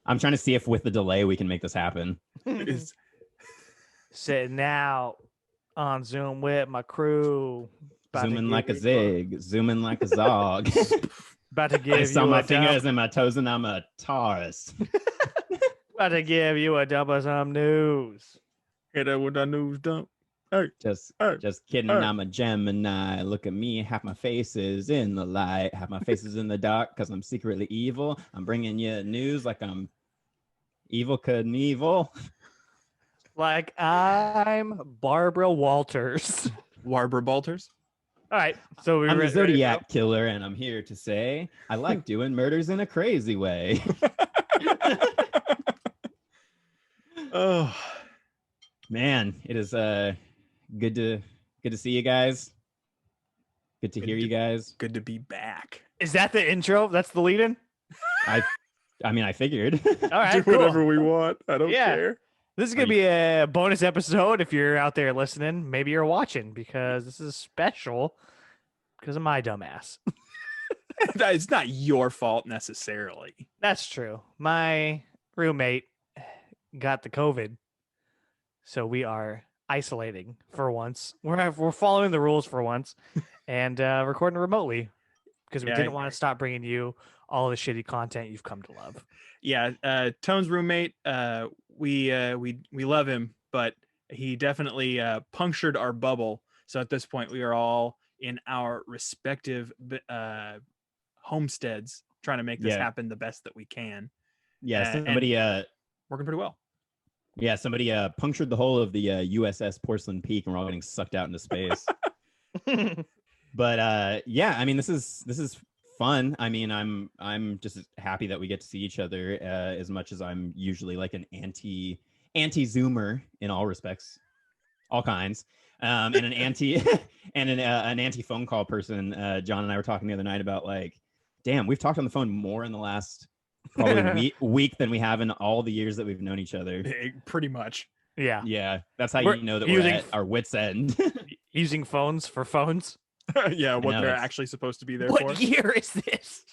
I'm trying to see if with the delay we can make this happen. Is Sitting out on Zoom with my crew. Zooming like a zig, zooming like a zog. About to I give saw you my a fingers dump. and my toes, and I'm a Taurus. About to give you a dump of some news. hit it with that news dump. Hey, Just hey, kidding. hey. I'm a Gemini. Look at me. Half my face is in the light. Half my face is in the dark because I'm secretly evil. I'm bringing you news like I'm evil Knievel. Like I'm Barbara Walters. Barbara Balters. All right, so I'm the Zodiac killer, and I'm here to say I like doing murders in a crazy way. Oh, Man, it is good to see you guys. Good to hear you guys. good to be back. Is that the intro? That's the lead-in? I mean, I figured. All right, Do cool. whatever we want. I don't Yeah. care. This is going to be a bonus episode if you're out there listening. Maybe you're watching because this is special because of my dumbass. It's not your fault necessarily. That's true. My roommate got the COVID, so we are isolating for once. We're following the rules for once and recording remotely because we Yeah, didn't want to stop bringing you all the shitty content you've come to love. Yeah, Tone's roommate, we love him, but he definitely punctured our bubble. So at this point, we are all in our respective homesteads trying to make this happen the best that we can. Yeah, somebody working pretty well. Yeah, somebody punctured the hole of the USS Porcelain Peak, and we're all getting sucked out into space. But yeah, I mean, this is fun. I mean, I'm just happy that we get to see each other as much as I'm usually like an anti-zoomer in all respects, all kinds, and an anti and an anti phone call person. John and I were talking the other night about like, damn, we've talked on the phone more in the last probably week than we have in all the years that we've known each other. Pretty much. Yeah, that's how you know that we're at our wits' end. Using phones for phones. Yeah, what they're actually supposed to be there for. What year is this?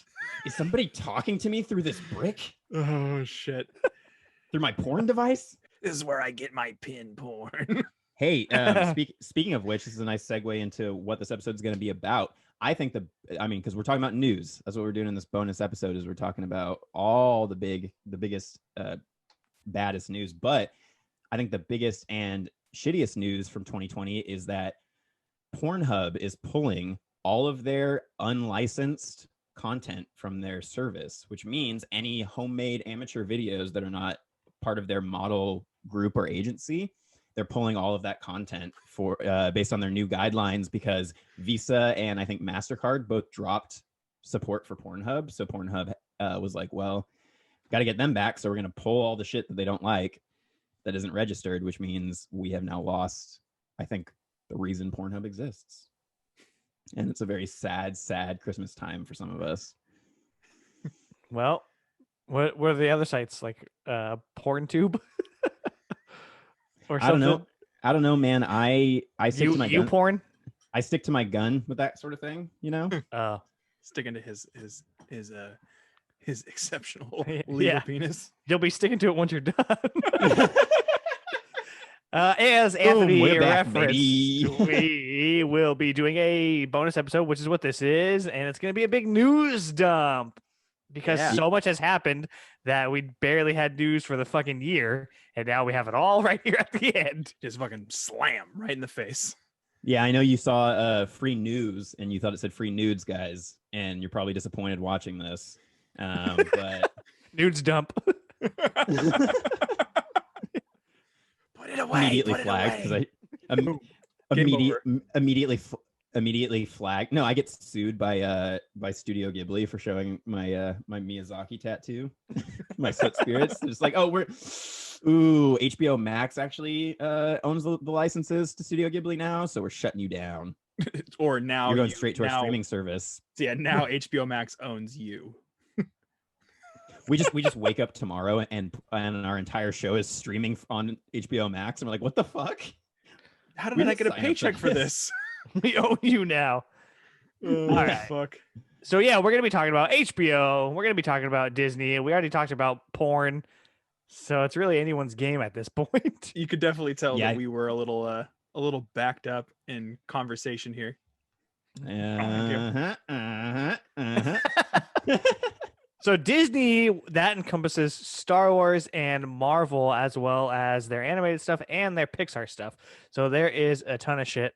Is somebody talking to me through this brick? Oh shit! Through my porn device? This is where I get my pin porn. Hey, speaking of which, this is a nice segue into what this episode is going to be about. I think because we're talking about news. That's what we're doing in this bonus episode. Is we're talking about all the biggest, baddest news. But I think the biggest and shittiest news from 2020 is that Pornhub is pulling all of their unlicensed content from their service, which means any homemade amateur videos that are not part of their model group or agency, they're pulling all of that content for based on their new guidelines, because Visa and I think MasterCard both dropped support for Pornhub. So Pornhub was like, well, got to get them back. So we're going to pull all the shit that they don't like that isn't registered, which means we have now lost, I think, the reason Pornhub exists. And it's a very sad Christmas time for some of us. Well, what are the other sites like PornTube? Or I don't know, man. I stick to my gun. porn? I stick to my gun with that sort of thing, you know? Sticking to his exceptional legal penis. You'll be sticking to it once you're done. As Anthony referenced, we will be doing a bonus episode, which is what this is, and it's going to be a big news dump because so much has happened that we barely had news for the fucking year, and now we have it all right here at the end. Just fucking slam right in the face. Yeah, I know you saw free news and you thought it said free nudes, guys, and you're probably disappointed watching this. But nudes dump. Put it away. Immediately flagged because immediately flagged. No, I get sued by Studio Ghibli for showing my my Miyazaki tattoo, my Soot Spirits. They're just like, oh, HBO Max actually owns the licenses to Studio Ghibli now, so we're shutting you down. Or now you're going straight to our streaming service. Yeah, now HBO Max owns you. We just wake up tomorrow and our entire show is streaming on HBO Max, and we're like, what the fuck? How did I get a paycheck for this? We own you now. Oh, all right. Fuck. So yeah, we're gonna be talking about HBO. We're gonna be talking about Disney. We already talked about porn, so it's really anyone's game at this point. You could definitely tell Yeah. that we were a little backed up in conversation here. So Disney, that encompasses Star Wars and Marvel, as well as their animated stuff and their Pixar stuff. So there is a ton of shit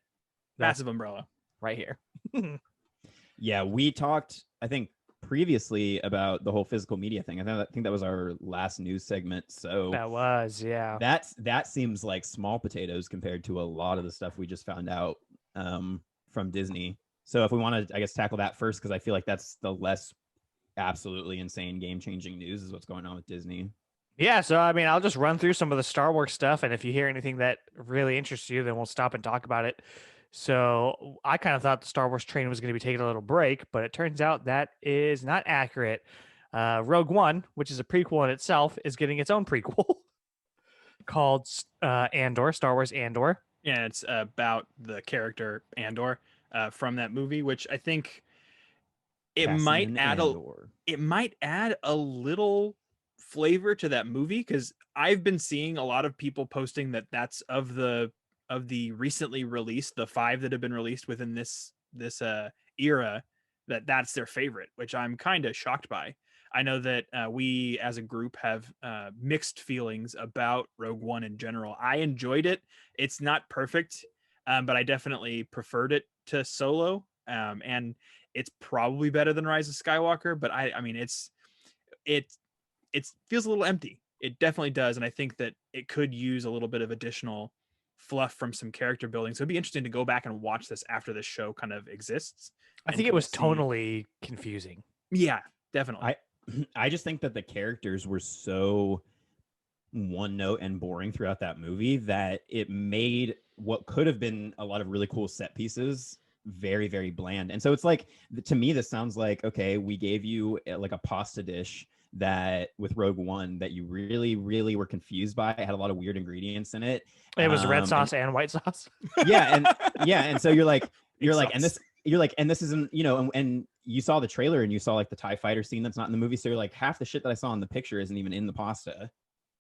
Massive umbrella right here. Yeah, we talked, I think, previously about the whole physical media thing. I think that was our last news segment. So That was, yeah. that seems like small potatoes compared to a lot of the stuff we just found out from Disney. So if we want to, I guess, tackle that first, because I feel like that's the less absolutely insane game-changing news is what's going on with Disney. Yeah, so I mean, I'll just run through some of the Star Wars stuff, and if you hear anything that really interests you, then we'll stop and talk about it. So I kind of thought the Star Wars train was going to be taking a little break, but it turns out that is not accurate. Rogue One, which is a prequel in itself, is getting its own prequel called Andor, Star Wars Andor. Yeah, it's about the character Andor from that movie, which I think it might add a little flavor to that movie, because I've been seeing a lot of people posting that that's of the recently released, the 5 that have been released within this era, that's their favorite, which I'm kind of shocked by. I know that we as a group have mixed feelings about Rogue One in general. I enjoyed it. It's not perfect, but I definitely preferred it to Solo, and it's probably better than Rise of Skywalker. But I mean, it feels a little empty. It definitely does, and I think that it could use a little bit of additional fluff from some character building. So it'd be interesting to go back and watch this after this show kind of exists. I think it was tonally confusing. Yeah, definitely. I just think that the characters were so one note and boring throughout that movie that it made what could have been a lot of really cool set pieces very, very bland. And so it's like, to me, this sounds like, okay, we gave you like a pasta dish that with Rogue One that you really, really were confused by. It had a lot of weird ingredients in it. It was red sauce and white sauce. Yeah, and so you're like, and this isn't, and you saw the trailer and you saw like the TIE fighter scene that's not in the movie. So you're like, half the shit that I saw in the picture isn't even in the pasta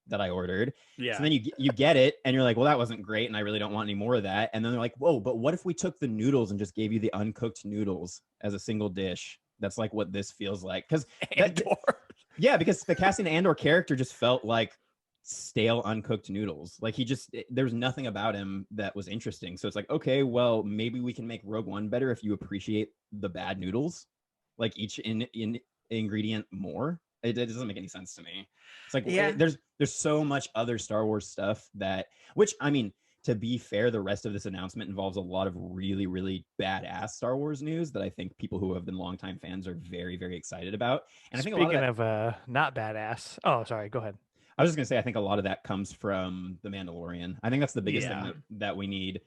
that I ordered. Yeah. So then you get it and you're like, well, that wasn't great, and I really don't want any more of that. And then they're like, whoa, but what if we took the noodles and just gave you the uncooked noodles as a single dish? That's like what this feels like. Because because the Cassian Andor character just felt like stale uncooked noodles. Like there's nothing about him that was interesting. So it's like, okay, well, maybe we can make Rogue One better if you appreciate the bad noodles, like each in ingredient more. It doesn't make any sense to me. It's like, yeah, there's so much other Star Wars stuff which I mean, to be fair, the rest of this announcement involves a lot of really, really badass Star Wars news that I think people who have been longtime fans are very, very excited about. And speaking I think a lot of not badass. Oh, sorry. Go ahead. I was just gonna say, I think a lot of that comes from The Mandalorian. I think that's the biggest thing that we need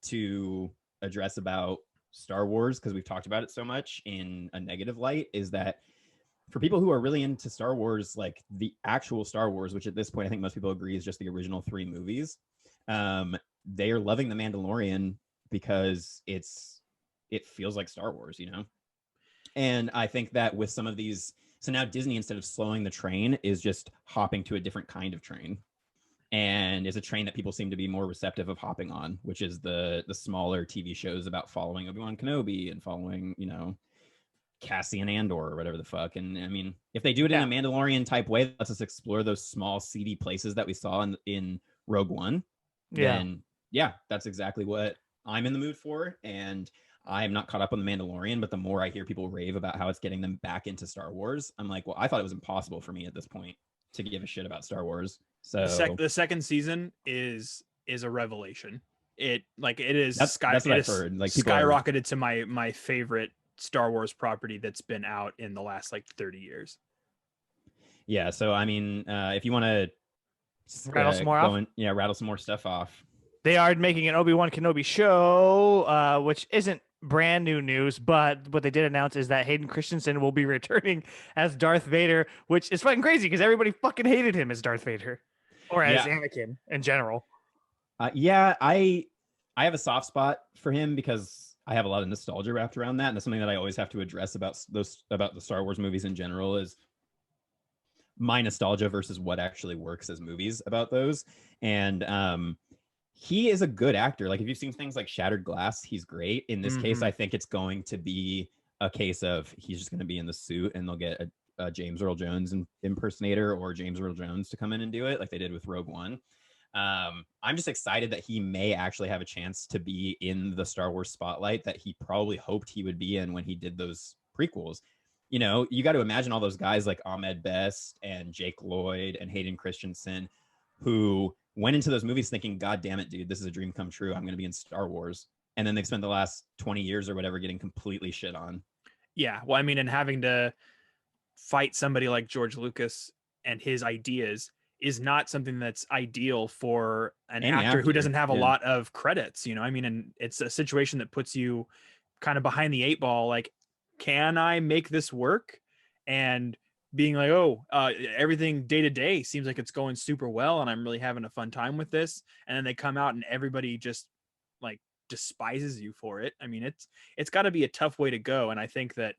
to address about Star Wars, because we've talked about it so much in a negative light, is that for people who are really into Star Wars, like the actual Star Wars, which at this point I think most people agree is just the original 3 movies, they are loving The Mandalorian because it feels like Star Wars, And I think that with some of these, so now Disney, instead of slowing the train, is just hopping to a different kind of train, and is a train that people seem to be more receptive of hopping on, which is the smaller TV shows about following Obi-Wan Kenobi and following, Cassian Andor or whatever the fuck. And I mean, if they do it in a Mandalorian type way, let's just explore those small seedy places that we saw in Rogue One. Then that's exactly what I'm in the mood for. And I'm not caught up on the Mandalorian, but the more I hear people rave about how it's getting them back into Star Wars, I'm like, well, I thought it was impossible for me at this point to give a shit about Star Wars. So the second season is a revelation. It is that's what I've heard. Like, skyrocketed to my favorite Star Wars property that's been out in the last 30 years. Yeah, so I mean, if you want to rattle some more off, rattle some more stuff off. They are making an Obi-Wan Kenobi show, which isn't brand new news, but what they did announce is that Hayden Christensen will be returning as Darth Vader, which is fucking crazy because everybody fucking hated him as Darth Vader or as Anakin in general. I have a soft spot for him because I have a lot of nostalgia wrapped around that, and that's something that I always have to address about the Star Wars movies in general is my nostalgia versus what actually works as movies about those. And he is a good actor. Like if you've seen things like Shattered Glass, he's great. In this case, I think it's going to be a case of he's just going to be in the suit, and they'll get a James Earl Jones impersonator or James Earl Jones to come in and do it like they did with Rogue One. I'm just excited that he may actually have a chance to be in the Star Wars spotlight that he probably hoped he would be in when he did those prequels. You know, you got to imagine all those guys like Ahmed Best and Jake Lloyd and Hayden Christensen who went into those movies thinking, God damn it, dude, this is a dream come true. I'm going to be in Star Wars. And then they've spent the last 20 years or whatever getting completely shit on. Yeah. Well, I mean, and having to fight somebody like George Lucas and his ideas is not something that's ideal for an actor who doesn't have a lot of credits, you know. I mean, and it's a situation that puts you kind of behind the eight ball. Like, can I make this work? And being like, everything day to day seems like it's going super well, and I'm really having a fun time with this. And then they come out and everybody just like despises you for it. I mean, it's got to be a tough way to go. And I think that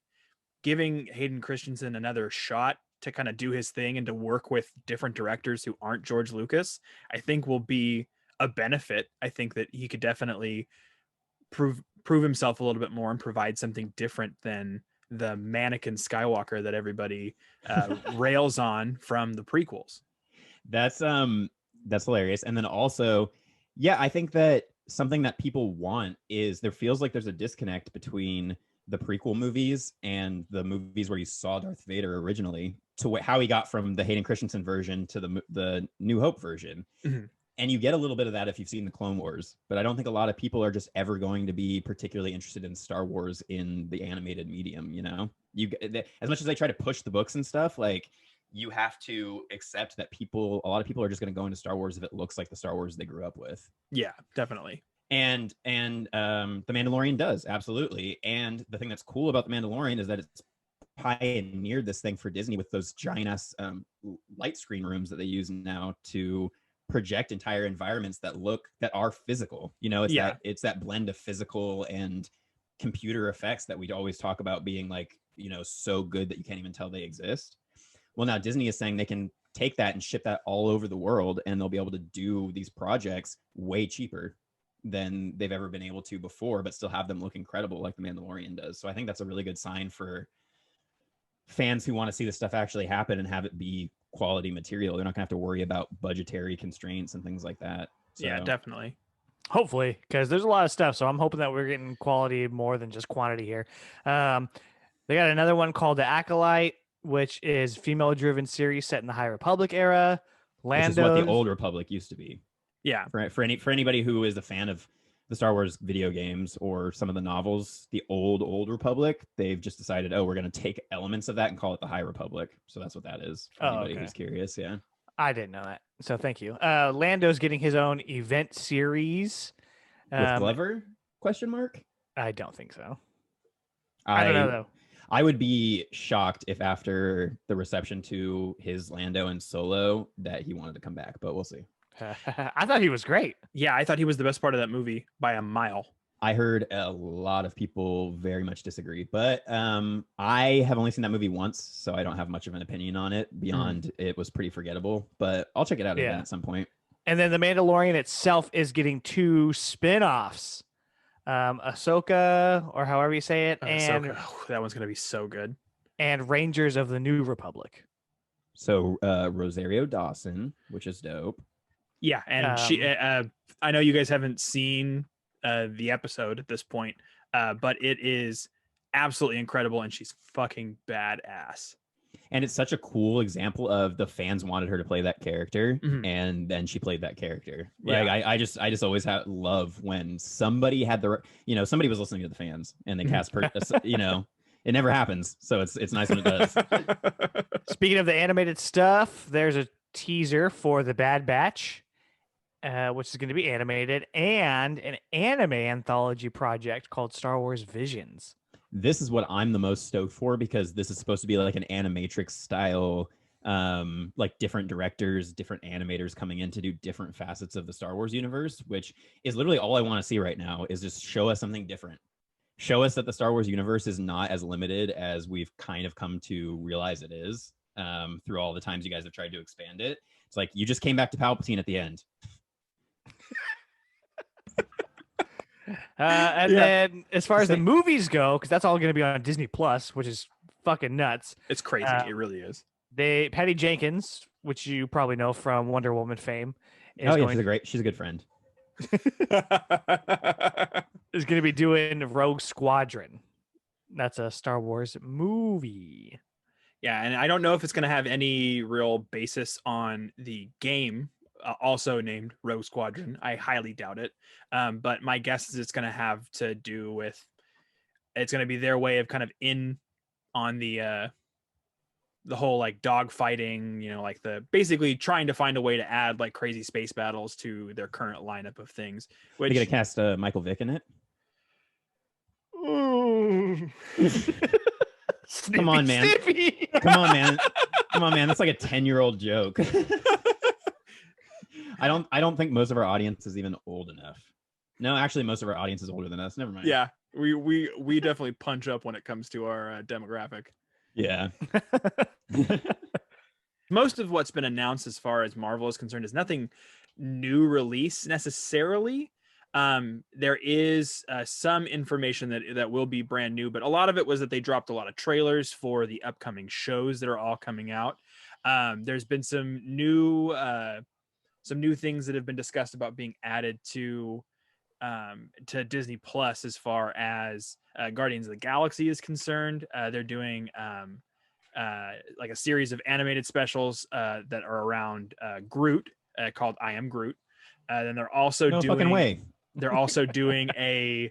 giving Hayden Christensen another shot to kind of do his thing and to work with different directors who aren't George Lucas, I think will be a benefit. I think that he could definitely prove himself a little bit more and provide something different than the mannequin Skywalker that everybody rails on from the prequels. That's hilarious. And then also, yeah, I think that something that people want is there feels like there's a disconnect between the prequel movies and the movies where you saw Darth Vader originally to how he got from the Hayden Christensen version to the New Hope version. Mm-hmm. And you get a little bit of that if you've seen the Clone Wars, but I don't think a lot of people are just ever going to be particularly interested in Star Wars in the animated medium. You know, as much as they try to push the books and stuff, like you have to accept that a lot of people are just going to go into Star Wars if it looks like the Star Wars they grew up with. Yeah, definitely. And The Mandalorian does, absolutely. And the thing that's cool about The Mandalorian is that it's pioneered this thing for Disney with those giant ass light screen rooms that they use now to project entire environments that are physical. You know, it's that blend of physical and computer effects that we always talk about being like, you know, so good that you can't even tell they exist. Well, now Disney is saying they can take that and ship that all over the world, and they'll be able to do these projects way cheaper than they've ever been able to before, but still have them look incredible like The Mandalorian does. So I think that's a really good sign for fans who want to see this stuff actually happen and have it be quality material. They're not gonna have to worry about budgetary constraints and things like that. So, yeah, definitely. Hopefully, because there's a lot of stuff. So I'm hoping that we're getting quality more than just quantity here. They got another one called The Acolyte, which is female-driven series set in the High Republic era. Which is what the Old Republic used to be. Yeah. For anybody who is a fan of the Star Wars video games or some of the novels, the Old Republic, they've just decided, we're going to take elements of that and call it the High Republic. So that's what that is for anybody who's curious. Yeah. I didn't know that. So thank you. Lando's getting his own event series. With Glover? Question mark? I don't think so. I don't know, though. I would be shocked if after the reception to his Lando and Solo that he wanted to come back, but we'll see. I thought he was great. Yeah, I thought he was the best part of that movie by a mile. I heard a lot of people very much disagree, but I have only seen that movie once, so I don't have much of an opinion on it beyond it was pretty forgettable, but I'll check it out again at some point. And then The Mandalorian itself is getting 2 spin-offs. Ahsoka, or however you say it, and that one's going to be so good. And Rangers of the New Republic. So Rosario Dawson, which is dope. Yeah, and she I know you guys haven't seen the episode at this point, but it is absolutely incredible, and she's fucking badass. And it's such a cool example of the fans wanted her to play that character, and then she played that character. Like, yeah. I just always love when somebody had somebody was listening to the fans and they cast her. It never happens, so it's nice when it does. Speaking of the animated stuff, there's a teaser for The Bad Batch, which is going to be animated, and an anime anthology project called Star Wars Visions. This is what I'm the most stoked for, because this is supposed to be like an animatrix style, like different directors, different animators coming in to do different facets of the Star Wars universe, which is literally all I want to see right now, is just show us something different. show us that the Star Wars universe is not as limited as we've kind of come to realize it is, through all the times you guys have tried to expand it. It's like you just came back to Palpatine at the end. Then as far as the movies go, because that's all going to be on Disney Plus, which is fucking nuts. It's crazy. It really is. Patty Jenkins, which you probably know from Wonder Woman fame, she's a good friend. is going to be doing Rogue Squadron. That's a Star Wars movie. Yeah, and I don't know if it's going to have any real basis on the game, also named Rogue Squadron. I highly doubt it. But my guess is it's going to have to do with, it's going to be their way of kind of in on the whole like dog fighting, you know, like the basically trying to find a way to add like crazy space battles to their current lineup of things. Which they gonna cast Michael Vick in it? Come on, man. Come on, man. That's like a 10-year-old joke. I don't think most of our audience is even old enough. No, actually, most of our audience is older than us. Never mind. Yeah, we definitely punch up when it comes to our demographic. Yeah. Most of what's been announced as far as Marvel is concerned is nothing new release necessarily. There is some information that will be brand new, but a lot of it was that they dropped a lot of trailers for the upcoming shows that are all coming out. There's been some new things that have been discussed about being added to Disney Plus as far as Guardians of the Galaxy is concerned. They're doing like a series of animated specials that are around Groot called I Am Groot. Then they're also they're also doing a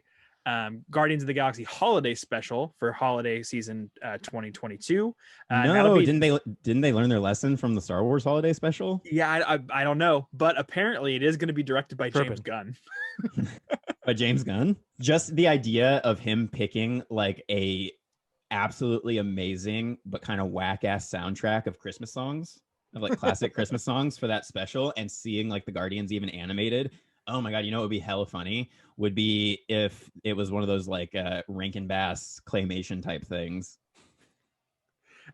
Guardians of the Galaxy holiday special for holiday season 2022. Didn't they learn their lesson from the Star Wars holiday special? Yeah, I don't know, but apparently it is going to be directed by James Gunn. By James Gunn? Just the idea of him picking like a absolutely amazing but kind of whack-ass soundtrack of Christmas songs, of like classic Christmas songs for that special, and seeing like the Guardians even animated. Oh my god, you know what would be hella funny? Would be if it was one of those like Rankin Bass claymation type things.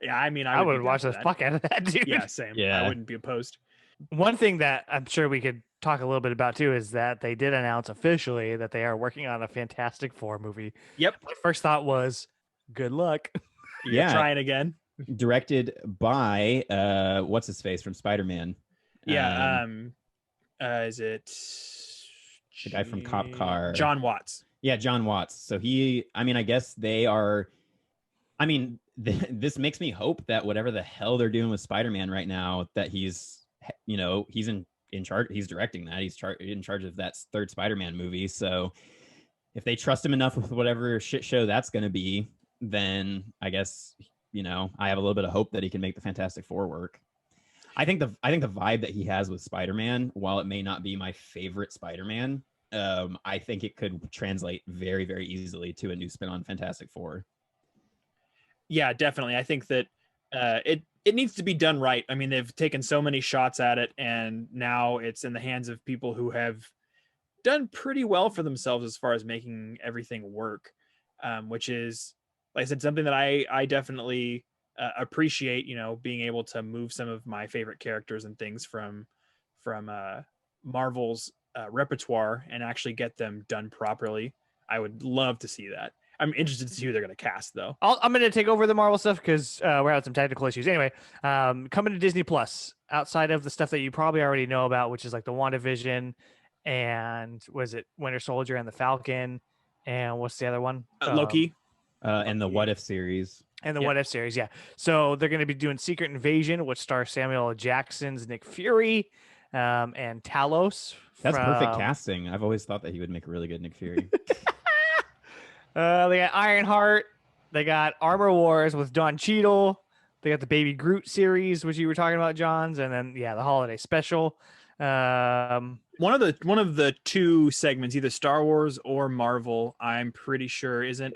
Yeah, I mean, I would watch the fuck out of that, dude. Yeah, same. Yeah, I wouldn't be opposed. One thing that I'm sure we could talk a little bit about too is that they did announce officially that they are working on a Fantastic Four movie. Yep. My first thought was, good luck. Yeah, trying again. Directed by what's his face from Spider-Man? Yeah. Is it the guy from Cop Car? John Watts. Yeah, John Watts. So I guess they are. I mean, this makes me hope that whatever the hell they're doing with Spider-Man right now, that he's in charge. He's directing that. He's in charge of that third Spider-Man movie. So if they trust him enough with whatever shit show that's going to be, then I guess, I have a little bit of hope that he can make the Fantastic Four work. I think the vibe that he has with Spider-Man, while it may not be my favorite Spider-Man, I think it could translate very, very easily to a new spin on Fantastic Four. Yeah, definitely. I think that it needs to be done right. I mean, they've taken so many shots at it, and now it's in the hands of people who have done pretty well for themselves as far as making everything work, which is, like I said, something that I definitely appreciate, being able to move some of my favorite characters and things from Marvel's repertoire and actually get them done properly. I would love to see that. I'm interested to see who they're going to cast, though. I'm going to take over the Marvel stuff because we're having some technical issues. Anyway, coming to Disney Plus, outside of the stuff that you probably already know about, which is like the WandaVision and was it Winter Soldier and the Falcon, and what's the other one? Loki. And the What If series. And the What If series, yeah. So they're going to be doing Secret Invasion, which stars Samuel L. Jackson's Nick Fury and Talos. That's perfect casting. I've always thought that he would make a really good Nick Fury. They got Ironheart. They got Armor Wars with Don Cheadle. They got the Baby Groot series, which you were talking about, Johns, and then the holiday special. One of the two segments, either Star Wars or Marvel, I'm pretty sure isn't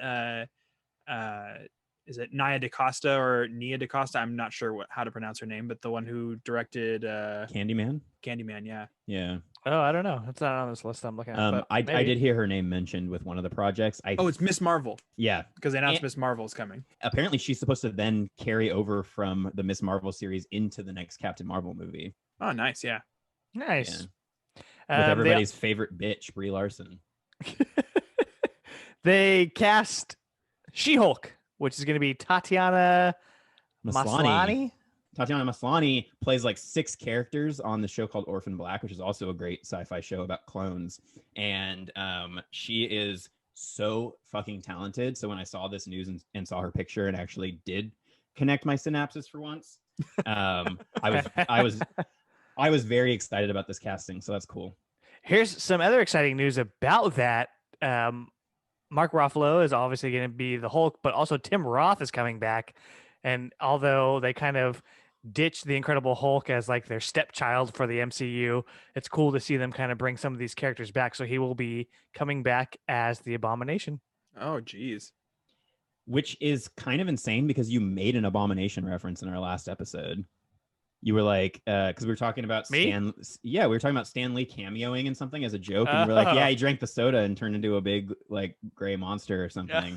is it Nia DaCosta or Nia DaCosta? I'm not sure how to pronounce her name, but the one who directed Candyman. Candyman, yeah. Yeah. Oh, I don't know. It's not on this list I'm looking at. But I did hear her name mentioned with one of the projects. It's Miss Marvel. Yeah, because they announced Miss Marvel is coming. Apparently, she's supposed to then carry over from the Miss Marvel series into the next Captain Marvel movie. Oh, nice. Yeah, nice. Yeah. With everybody's favorite bitch, Brie Larson. They cast She-Hulk, which is going to be Tatiana Maslany. Tatiana Maslany plays like 6 characters on the show called Orphan Black, which is also a great sci-fi show about clones. And she is so fucking talented. So when I saw this news and saw her picture and actually did connect my synapses for once, I was very excited about this casting. So that's cool. Here's some other exciting news about that. Mark Ruffalo is obviously going to be the Hulk, but also Tim Roth is coming back. And although they kind of ditched the Incredible Hulk as like their stepchild for the MCU, it's cool to see them kind of bring some of these characters back. So he will be coming back as the Abomination. Oh, geez. Which is kind of insane because you made an Abomination reference in our last episode. You were like, because we were talking about Stan. Yeah, we were talking about Stan Lee cameoing in something as a joke, and you were like, yeah, he drank the soda and turned into a big like gray monster or something.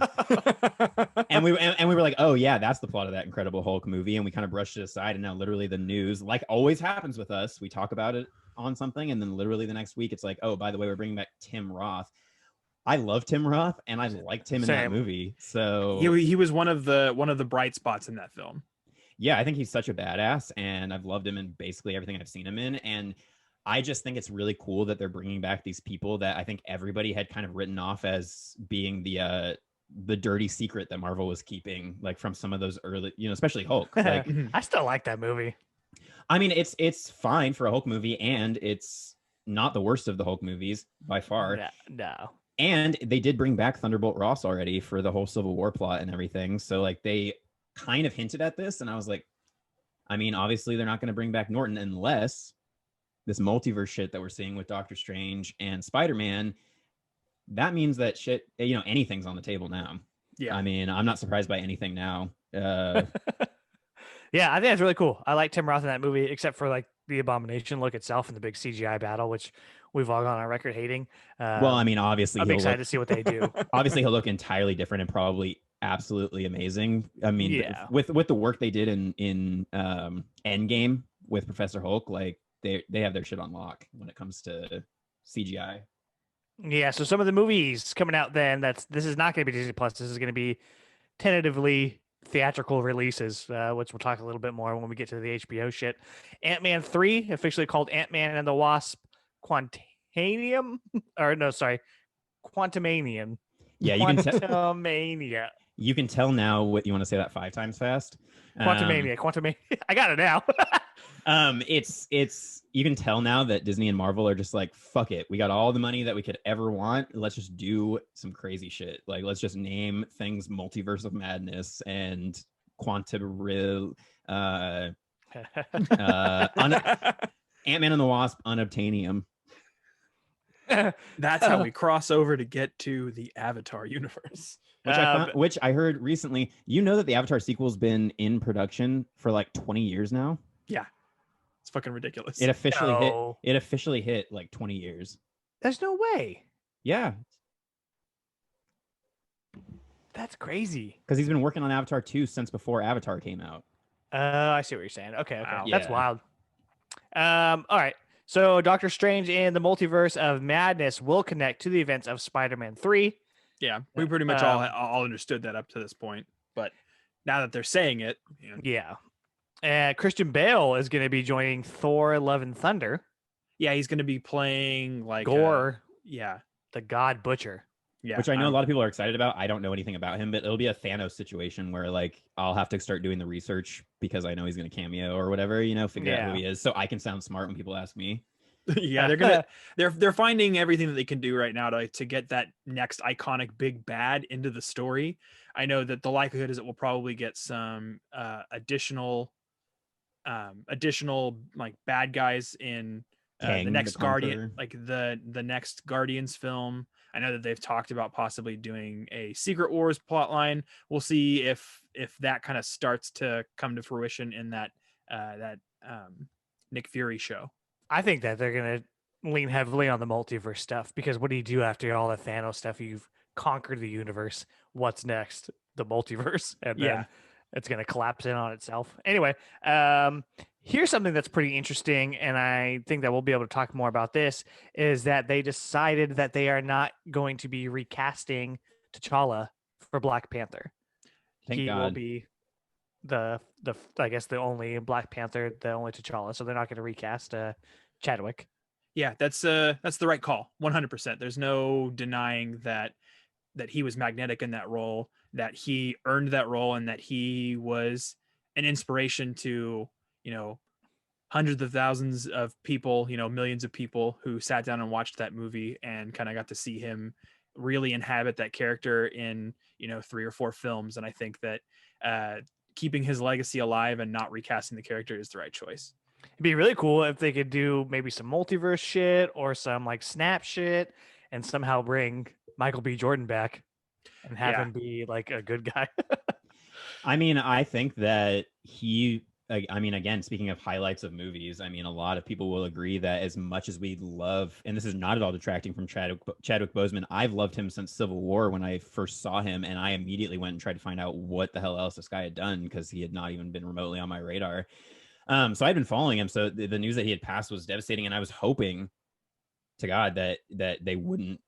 and we were like, oh yeah, that's the plot of that Incredible Hulk movie, and we kind of brushed it aside. And now, literally, the news, like always happens with us, we talk about it on something, and then literally the next week, it's like, oh, by the way, we're bringing back Tim Roth. I love Tim Roth, and I liked him in that movie. So he was one of the bright spots in that film. Yeah, I think he's such a badass, and I've loved him in basically everything I've seen him in. And I just think it's really cool that they're bringing back these people that I think everybody had kind of written off as being the dirty secret that Marvel was keeping, like from some of those early, especially Hulk. Like, I still like that movie. I mean, it's fine for a Hulk movie, and it's not the worst of the Hulk movies by far. No. And they did bring back Thunderbolt Ross already for the whole Civil War plot and everything. So like they kind of hinted at this, and I was like, I mean, obviously they're not going to bring back Norton unless this multiverse shit that we're seeing with Doctor Strange and Spider-Man, that means that shit, anything's on the table now. Yeah. I mean, I'm not surprised by anything now. Yeah, I think that's really cool. I like Tim Roth in that movie, except for like the Abomination look itself and the big CGI battle, which we've all gone on record hating. Well, I mean, obviously I'm excited to see what they do. Obviously he'll look entirely different and probably absolutely amazing. I mean, yeah. with the work they did in Endgame with Professor Hulk, like they have their shit on lock when it comes to CGI. Yeah, so some of the movies coming out then, this is not going to be Disney Plus. This is going to be tentatively theatrical releases, which we'll talk a little bit more when we get to the HBO shit. Ant-Man 3, officially called Ant-Man and the Wasp Quantumanium. Yeah, you Quantumania. You can tell now what you want to say that 5 times fast. Quantumania. I got it now. It's you can tell now that Disney and Marvel are just like, fuck it. We got all the money that we could ever want. Let's just do some crazy shit. Like, let's just name things Multiverse of Madness and Ant-Man and the Wasp Unobtainium. That's how we cross over to get to the Avatar universe. Which I heard recently. You know that the Avatar sequel's been in production for like 20 years now? Yeah. It's fucking ridiculous. It officially hit like 20 years. There's no way. Yeah. That's crazy. Because he's been working on Avatar 2 since before Avatar came out. I see what you're saying. Okay. Wow. That's wild. All right. So Doctor Strange and the Multiverse of Madness will connect to the events of Spider-Man 3. Yeah, we pretty much all understood that up to this point. But now that they're saying it. Yeah. Christian Bale is going to be joining Thor: Love and Thunder. Yeah, he's going to be playing like Gore. The God Butcher. Yeah, which I know a lot of people are excited about. I don't know anything about him, but it'll be a Thanos situation where like I'll have to start doing the research because I know he's going to cameo or whatever, figure out who he is, so I can sound smart when people ask me. Yeah, they're finding everything that they can do right now to get that next iconic big bad into the story. I know that the likelihood is that we'll probably get some additional like bad guys in the next Guardian, like the next Guardians film. I know that they've talked about possibly doing a Secret Wars plotline. We'll see if that kind of starts to come to fruition in that Nick Fury show. I think that they're gonna lean heavily on the multiverse stuff, because what do you do after all the Thanos stuff? You've conquered the universe. What's next? The multiverse, and then it's going to collapse in on itself. Anyway, here's something that's pretty interesting, and I think that we'll be able to talk more about this, is that they decided that they are not going to be recasting T'Challa for Black Panther. Thank God. Will be the I guess the only Black Panther, the only T'Challa, so they're not going to recast Chadwick. Yeah, that's the right call. 100%. There's no denying that he was magnetic in that role, that he earned that role, and that he was an inspiration to, hundreds of thousands of people, millions of people who sat down and watched that movie and kind of got to see him really inhabit that character in, 3 or 4 films. And I think that keeping his legacy alive and not recasting the character is the right choice. It'd be really cool if they could do maybe some multiverse shit or some like snap shit and somehow bring Michael B. Jordan back and have him be like a good guy. I mean, I think that again, speaking of highlights of movies, a lot of people will agree that as much as we love, and this is not at all detracting from Chadwick Boseman, I've loved him since Civil War when I first saw him, and I immediately went and tried to find out what the hell else this guy had done, because he had not even been remotely on my radar. So I'd been following him. So the news that he had passed was devastating, and I was hoping to God that they wouldn't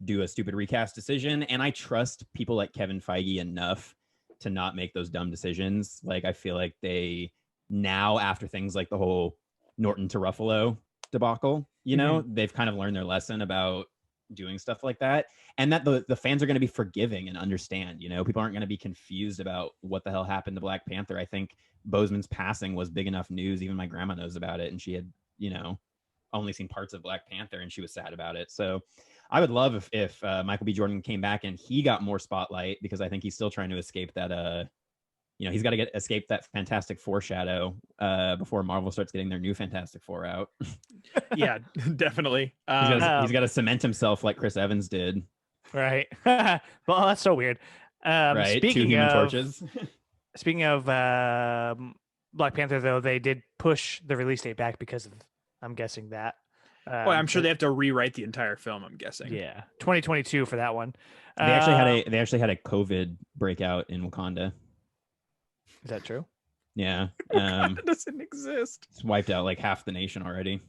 do a stupid recast decision. And I trust people like Kevin Feige enough to not make those dumb decisions. Like, I feel like they now, after things like the whole Norton to Ruffalo debacle, they've kind of learned their lesson about doing stuff like that, and that the fans are going to be forgiving and understand. People aren't going to be confused about what the hell happened to Black Panther. I think Boseman's passing was big enough news. Even my grandma knows about it, and she had only seen parts of Black Panther, and she was sad about it. So I would love if Michael B. Jordan came back and he got more spotlight, because I think he's still trying to escape that he's got to escape that Fantastic Four shadow before Marvel starts getting their new Fantastic Four out. Yeah, definitely. He's got to cement himself like Chris Evans did. Right. Well, that's so weird. Right. 2 Human Torches. Speaking of Black Panther, though, they did push the release date back because of, I'm guessing that. I'm sure they have to rewrite the entire film, I'm guessing. Yeah. 2022 for that one. They actually had a COVID breakout in Wakanda. Is that true? Yeah. Wakanda doesn't exist. It's wiped out like half the nation already.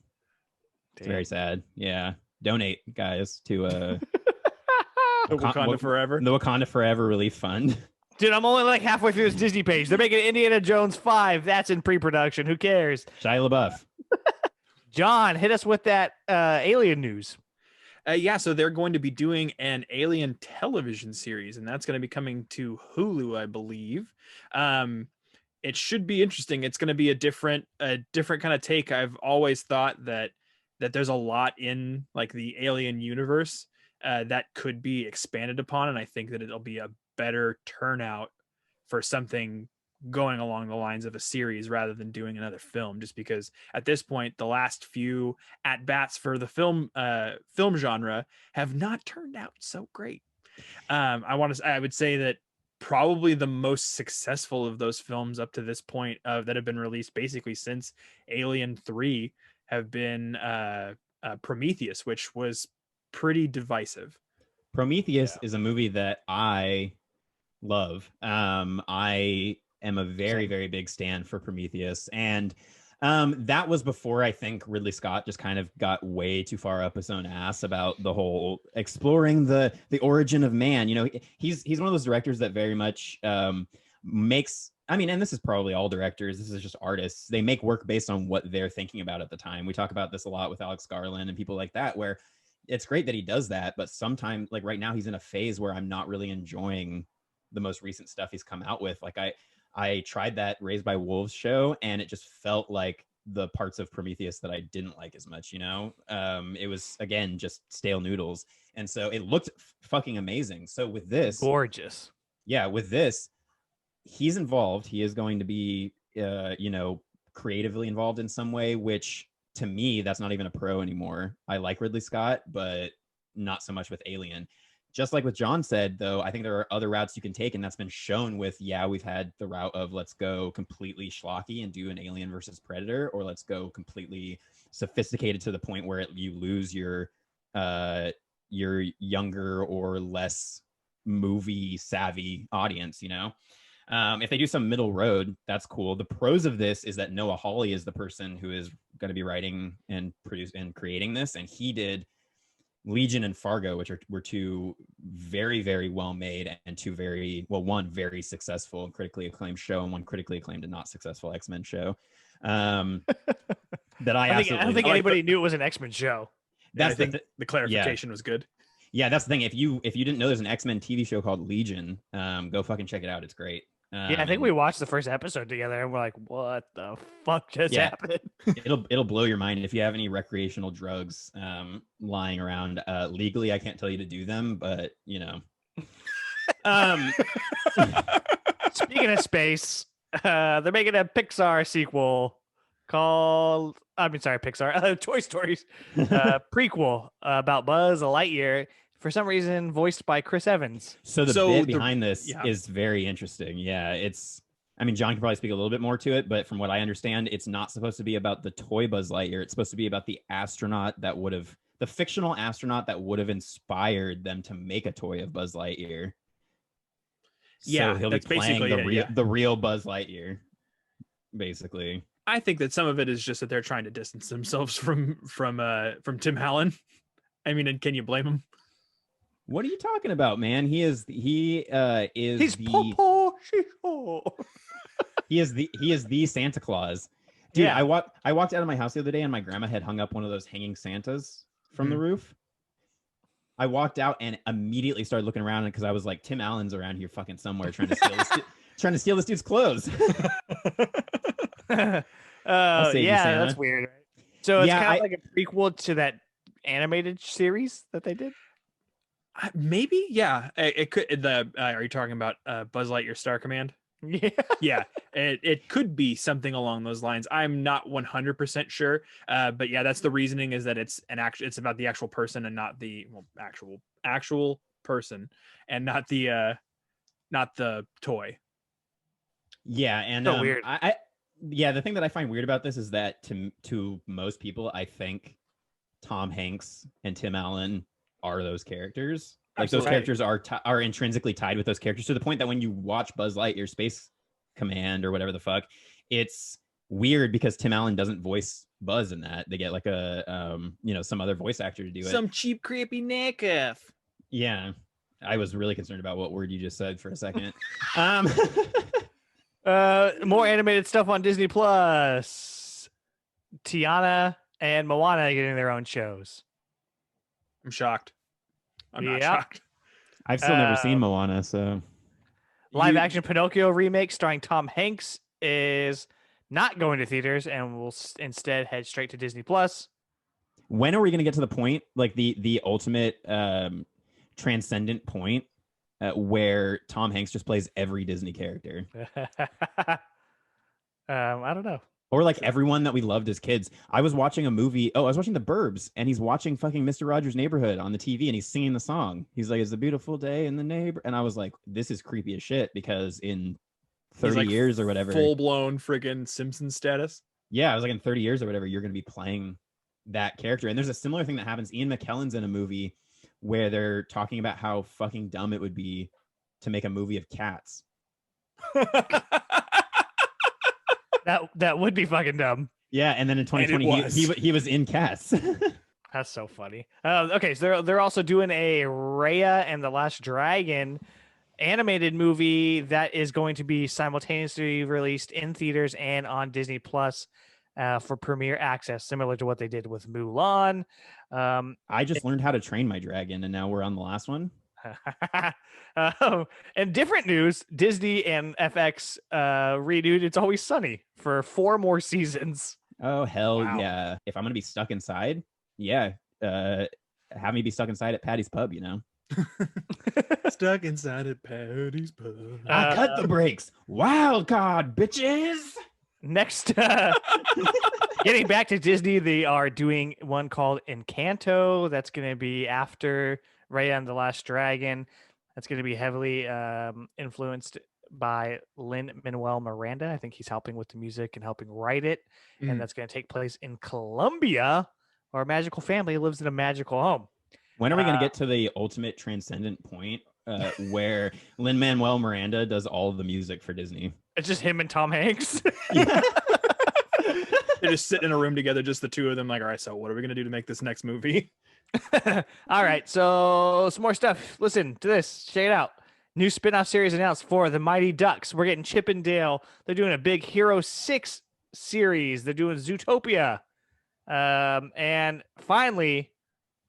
It's very sad. Yeah. Donate, guys, to the Wakanda Forever. The Wakanda Forever Relief Fund. Dude, I'm only like halfway through this Disney page. They're making Indiana Jones 5. That's in pre-production. Who cares? Shia LaBeouf. John, hit us with that alien news. So they're going to be doing an Alien television series, and that's going to be coming to Hulu, I believe. It should be interesting. It's going to be a different kind of take. I've always thought that there's a lot in like the Alien universe that could be expanded upon, and I think that it'll be a better turnout for something going along the lines of a series rather than doing another film, just because at this point the last few at bats for the film genre have not turned out so great. I would say that probably the most successful of those films up to this point that have been released basically since Alien 3 have been Prometheus, which was pretty divisive. Prometheus is a movie that I love. I am a very, very big stan for Prometheus. And that was before I think Ridley Scott just kind of got way too far up his own ass about the whole exploring the origin of man. He's one of those directors that very much makes, and this is probably all directors, this is just artists. They make work based on what they're thinking about at the time. We talk about this a lot with Alex Garland and people like that, where it's great that he does that, but sometimes, like right now, he's in a phase where I'm not really enjoying the most recent stuff he's come out with. Like I tried that Raised by Wolves show, and it just felt like the parts of Prometheus that I didn't like as much, it was, again, just stale noodles. And so it looked fucking amazing. So with this, gorgeous. Yeah. With this, he's involved. He is going to be, creatively involved in some way, which to me, that's not even a pro anymore. I like Ridley Scott, but not so much with Alien. just like what John said, though, I think there are other routes you can take, and that's been shown with, we've had the route of let's go completely schlocky and do an Alien versus Predator, or let's go completely sophisticated to the point where you lose your younger or less movie savvy audience, you know? If they do some middle road, that's cool. The pros of this is that Noah Hawley is the person who is going to be writing and producing and creating this, and he did Legion and Fargo, which were two very, very well made and one very successful and critically acclaimed show, and one critically acclaimed and not successful X-Men show. That I don't think anybody knew it was an X-Men show. I think the clarification was good. Yeah, that's the thing. If you didn't know there's an X-Men TV show called Legion, go fucking check it out. It's great. I think we watched the first episode together and we're like, what the fuck just happened? It'll blow your mind. If you have any recreational drugs lying around legally, I can't tell you to do them, but you know. Speaking of space, they're making a Pixar sequel called Pixar Toy Stories prequel about Buzz Lightyear, for some reason voiced by Chris Evans. So the bit behind this is very interesting. Yeah, John can probably speak a little bit more to it, but from what I understand, it's not supposed to be about the toy Buzz Lightyear. It's supposed to be about the fictional astronaut that would have inspired them to make a toy of Buzz Lightyear. Yeah, so he'll be playing the real Buzz Lightyear, basically. I think that some of it is just that they're trying to distance themselves from Tim Allen. I mean, and can you blame him? What are you talking about, man? He's the Santa Claus. Dude, yeah. I walked out of my house the other day and my grandma had hung up one of those hanging Santas from the roof. I walked out and immediately started looking around because I was like, Tim Allen's around here fucking somewhere trying to steal this dude's clothes. That's weird. Right? So it's kind of like a prequel to that animated series that they did. Maybe, yeah. It could. Are you talking about Buzz Lightyear Star Command? Yeah. It could be something along those lines. I'm not 100% sure, but yeah, that's the reasoning, is that it's about the actual person and not the actual person and not the toy. Yeah, and so weird. The thing that I find weird about this is that to most people, I think Tom Hanks and Tim Allen are those characters. Like Absolutely. Those characters are intrinsically tied with those characters, to the point that when you watch Buzz Lightyear Space Command or whatever the fuck, it's weird because Tim Allen doesn't voice Buzz in that. They get like a some other voice actor to do it. Some cheap, creepy knockoff. Yeah, I was really concerned about what word you just said for a second. More animated stuff on Disney Plus. Tiana and Moana getting their own shows. I'm shocked. I'm not shocked. I've still never seen Moana, so. Live action Pinocchio remake starring Tom Hanks is not going to theaters and will instead head straight to Disney Plus. When are we going to get to the point, like the ultimate transcendent point, where Tom Hanks just plays every Disney character? I don't know. Or like everyone that we loved as kids. I was watching a movie. I was watching The Burbs, and he's watching fucking Mr. Rogers' Neighborhood on the TV, and he's singing the song. He's like, "It's a beautiful day in the neighbor," and I was like, "This is creepy as shit," because in 30 years or whatever, full blown friggin' Simpson status. Yeah, I was like, in 30 years or whatever, you're going to be playing that character. And there's a similar thing that happens. Ian McKellen's in a movie where they're talking about how fucking dumb it would be to make a movie of cats. That would be fucking dumb. Yeah, and then in 2020 he was in Cats. That's so funny. Okay, so they're also doing a Raya and the Last Dragon animated movie that is going to be simultaneously released in theaters and on Disney Plus for premiere access, similar to what they did with Mulan. I just learned how to train my dragon, and now we're on the last one. And different news, Disney and FX renewed It's Always Sunny for 4 more seasons. Oh, hell yeah. If I'm going to be stuck inside, have me be stuck inside at Patty's Pub, you know? Stuck inside at Patty's Pub. I cut the brakes. Wild card, bitches. Next, getting back to Disney, they are doing one called Encanto. That's going to be after Raya and the Last Dragon. That's going to be heavily influenced by Lin-Manuel Miranda. I think he's helping with the music and helping write it. And that's going to take place in Colombia, where a magical family lives in a magical home. When are we going to get to the ultimate transcendent point where Lin-Manuel Miranda does all of the music for Disney? It's just him and Tom Hanks. They're just sitting in a room together, just the two of them. Like, all right, so what are we going to do to make this next movie? All right, so some more stuff. Listen to this. Check it out. New spin-off series announced for the Mighty Ducks. We're getting Chip and Dale. They're doing a big Hero 6 series. They're doing Zootopia. And finally,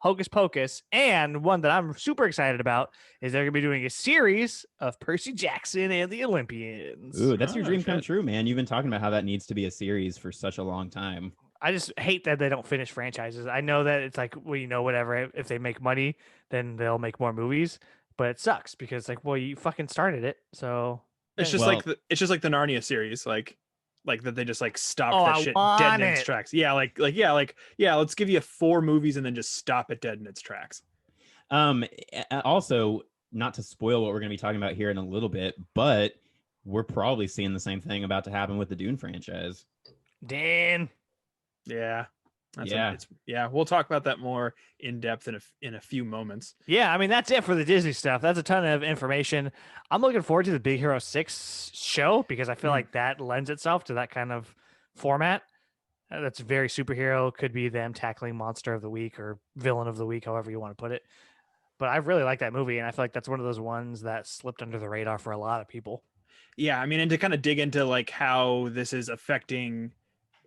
Hocus Pocus. And one that I'm super excited about is they're going to be doing a series of Percy Jackson and the Olympians. Ooh, that's your dream come true, man. You've been talking about how that needs to be a series for such a long time. I just hate that they don't finish franchises. I know that it's like, well, whatever. If they make money, then they'll make more movies. But it sucks because, like, well, you fucking started it, so it's just like the Narnia series, like that they just like stopped that shit dead in its tracks. Yeah, let's give you 4 movies and then just stop it dead in its tracks. Also, not to spoil what we're going to be talking about here in a little bit, but we're probably seeing the same thing about to happen with the Dune franchise. Dan. Yeah. We'll talk about that more in depth in a few moments. Yeah, I mean, that's it for the Disney stuff. That's a ton of information. I'm looking forward to the Big Hero 6 show because I feel like that lends itself to that kind of format. That's very superhero. Could be them tackling monster of the week or villain of the week, however you want to put it. But I really like that movie, and I feel like that's one of those ones that slipped under the radar for a lot of people. Yeah, I mean, and to kind of dig into like how this is affecting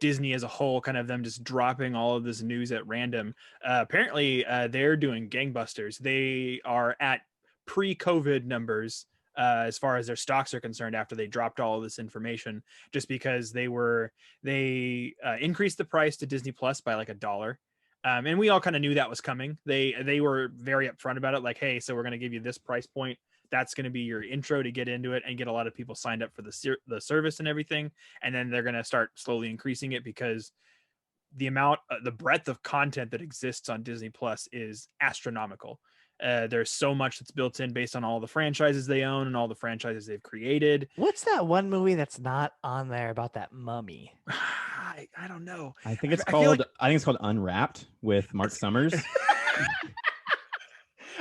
Disney as a whole, kind of them just dropping all of this news at random. Apparently, they're doing gangbusters. They are at pre-COVID numbers as far as their stocks are concerned after they dropped all of this information, just because they increased the price to Disney Plus by like $1. And we all kind of knew that was coming. They were very upfront about it, like, hey, so we're going to give you this price point. That's going to be your intro to get into it and get a lot of people signed up for the service and everything. And then they're going to start slowly increasing it because the breadth of content that exists on Disney Plus is astronomical. There's so much that's built in based on all the franchises they own and all the franchises they've created. What's that one movie that's not on there about that mummy? I don't know. I think it's called Unwrapped with Mark Summers.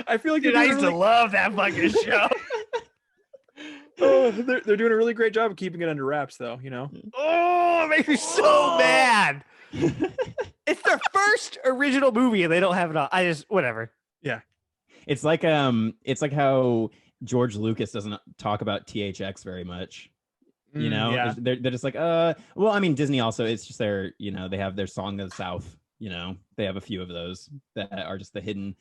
I feel like I used to love that fucking show. Oh, they're doing a really great job of keeping it under wraps, though. Oh, it makes me so mad. It's their first original movie, and they don't have it on. Whatever. Yeah, it's like how George Lucas doesn't talk about THX very much. Yeah. They're just like, well, I mean, Disney also. It's just their, they have their Song of the South. They have a few of those that are just the hidden